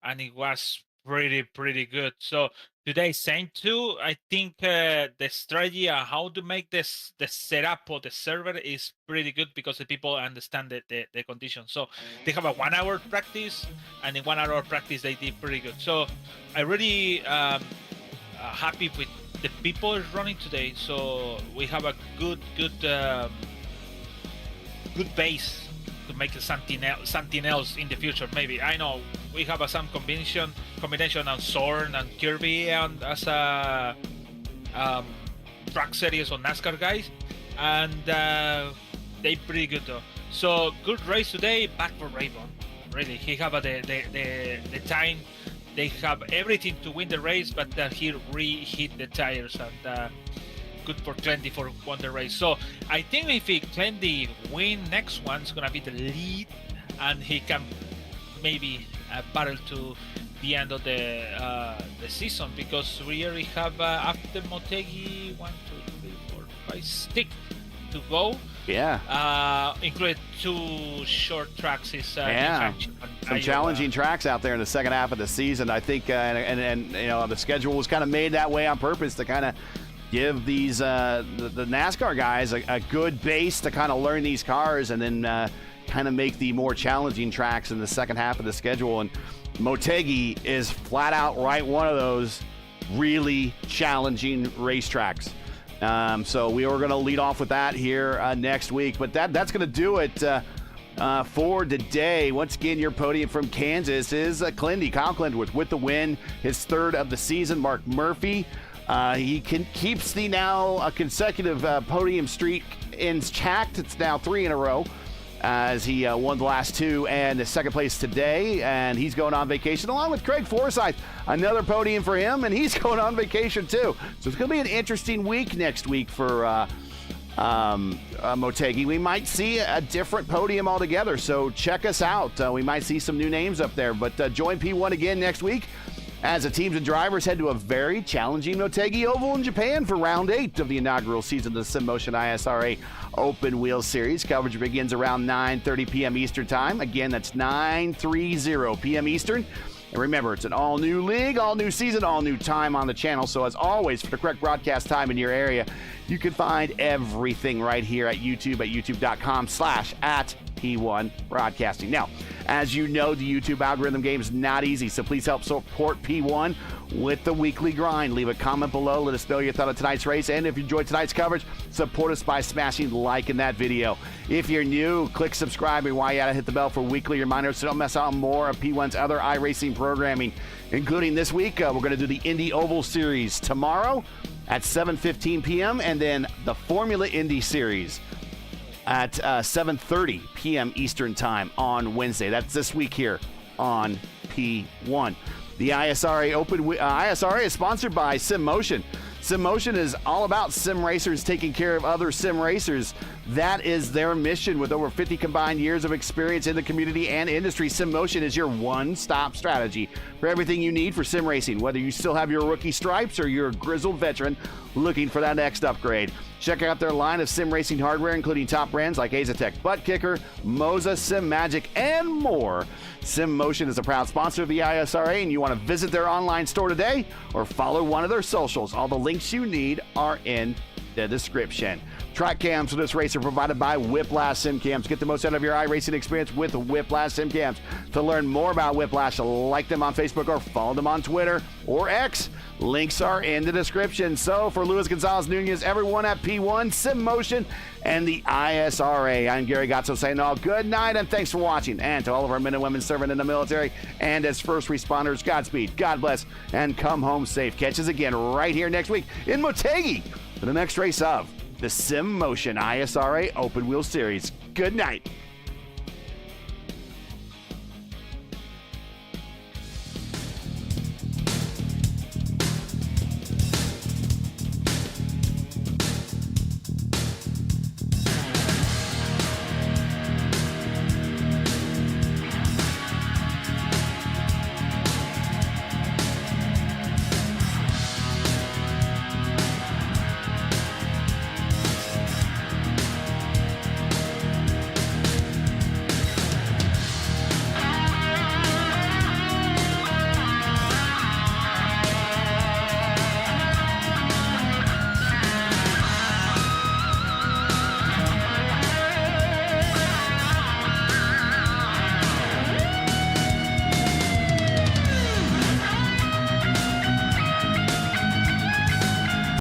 and it was pretty good. So today, same too. I think the strategy on how to make the setup of the server is pretty good because the people understand the conditions. So they have a 1 hour practice, and in 1 hour of practice they did pretty good. So I really happy with the people running today. So we have a good base to make something else in the future. Maybe I know we have some combination on Zorn and Kirby and as a track series on NASCAR guys, and they pretty good though. So good race today. Back for Raybon. Really, he have the time. They have everything to win the race, but he reheat the tires, and good for Clendy for won the race. So I think if Clendy win next one, it's gonna be the lead, and he can maybe battle to the end of the season, because we already have after Motegi 1, 2, 3, 4, 5, 6 to go. Yeah. Included 2 short tracks. Some challenging tracks out there in the second half of the season. I think, and you know, the schedule was kind of made that way on purpose to kind of give these the NASCAR guys a good base to kind of learn these cars, and then kind of make the more challenging tracks in the second half of the schedule. And Motegi is flat out one of those really challenging racetracks. So we are going to lead off with that here next week. But that's going to do it for today. Once again, your podium from Kansas is Clendy, Kyle Clendy with the win, his 3rd of the season. Mark Murphy, he keeps the now consecutive podium streak intact. It's now 3 in a row, as he won the last 2 and the 2nd place today, and he's going on vacation along with Craig Forsyth. Another podium for him, and he's going on vacation too. So it's going to be an interesting week next week for Motegi. We might see a different podium altogether, so check us out. We might see some new names up there, but join P1 again next week as the teams and drivers head to a very challenging Motegi Oval in Japan for round 8 of the inaugural season of the SimMotion ISRA Open Wheel Series. Coverage begins around 9:30 p.m. Eastern Time. Again, that's 9:30 p.m. Eastern. And remember, it's an all-new league, all-new season, all-new time on the channel. So as always, for the correct broadcast time in your area, you can find everything right here at YouTube at youtube.com/@ P1 Broadcasting. Now, as you know, the YouTube algorithm game is not easy, so please help support P1 with the weekly grind. Leave a comment below. Let us know your thought on tonight's race. And if you enjoyed tonight's coverage, support us by smashing like in that video. If you're new, click subscribe, and while you're at it, hit the bell for weekly reminders so don't miss out on more of P1's other iRacing programming, including this week. We're going to do the Indy Oval Series tomorrow at 7:15 p.m. and then the Formula Indy Series at 7:30 p.m. Eastern Time on Wednesday. That's this week here on P1. The ISRA ISRA is sponsored by SimMotion. SimMotion is all about sim racers taking care of other sim racers. That is their mission. With over 50 combined years of experience in the community and industry, SimMotion is your one-stop strategy for everything you need for sim racing, whether you still have your rookie stripes or you're a grizzled veteran looking for that next upgrade. Check out their line of sim racing hardware, including top brands like Azatek, Butt Kicker, Moza, Sim Magic, and more. SimMotion is a proud sponsor of the ISRA, and you want to visit their online store today or follow one of their socials. All the links you need are in the description. Track cams for this race are provided by Whiplash Sim Cams. Get the most out of your iRacing experience with Whiplash Sim Cams. To learn more about Whiplash, like them on Facebook or follow them on Twitter or X. Links are in the description. So for Luis Gonzalez Nunez, everyone at P1, SimMotion, and the ISRA, I'm Gary Gotzo saying all good night and thanks for watching. And to all of our men and women serving in the military and as first responders, Godspeed, God bless, and come home safe. Catch us again right here next week in Motegi for the next race of the SimMotion ISRA Open Wheel Series. Good night.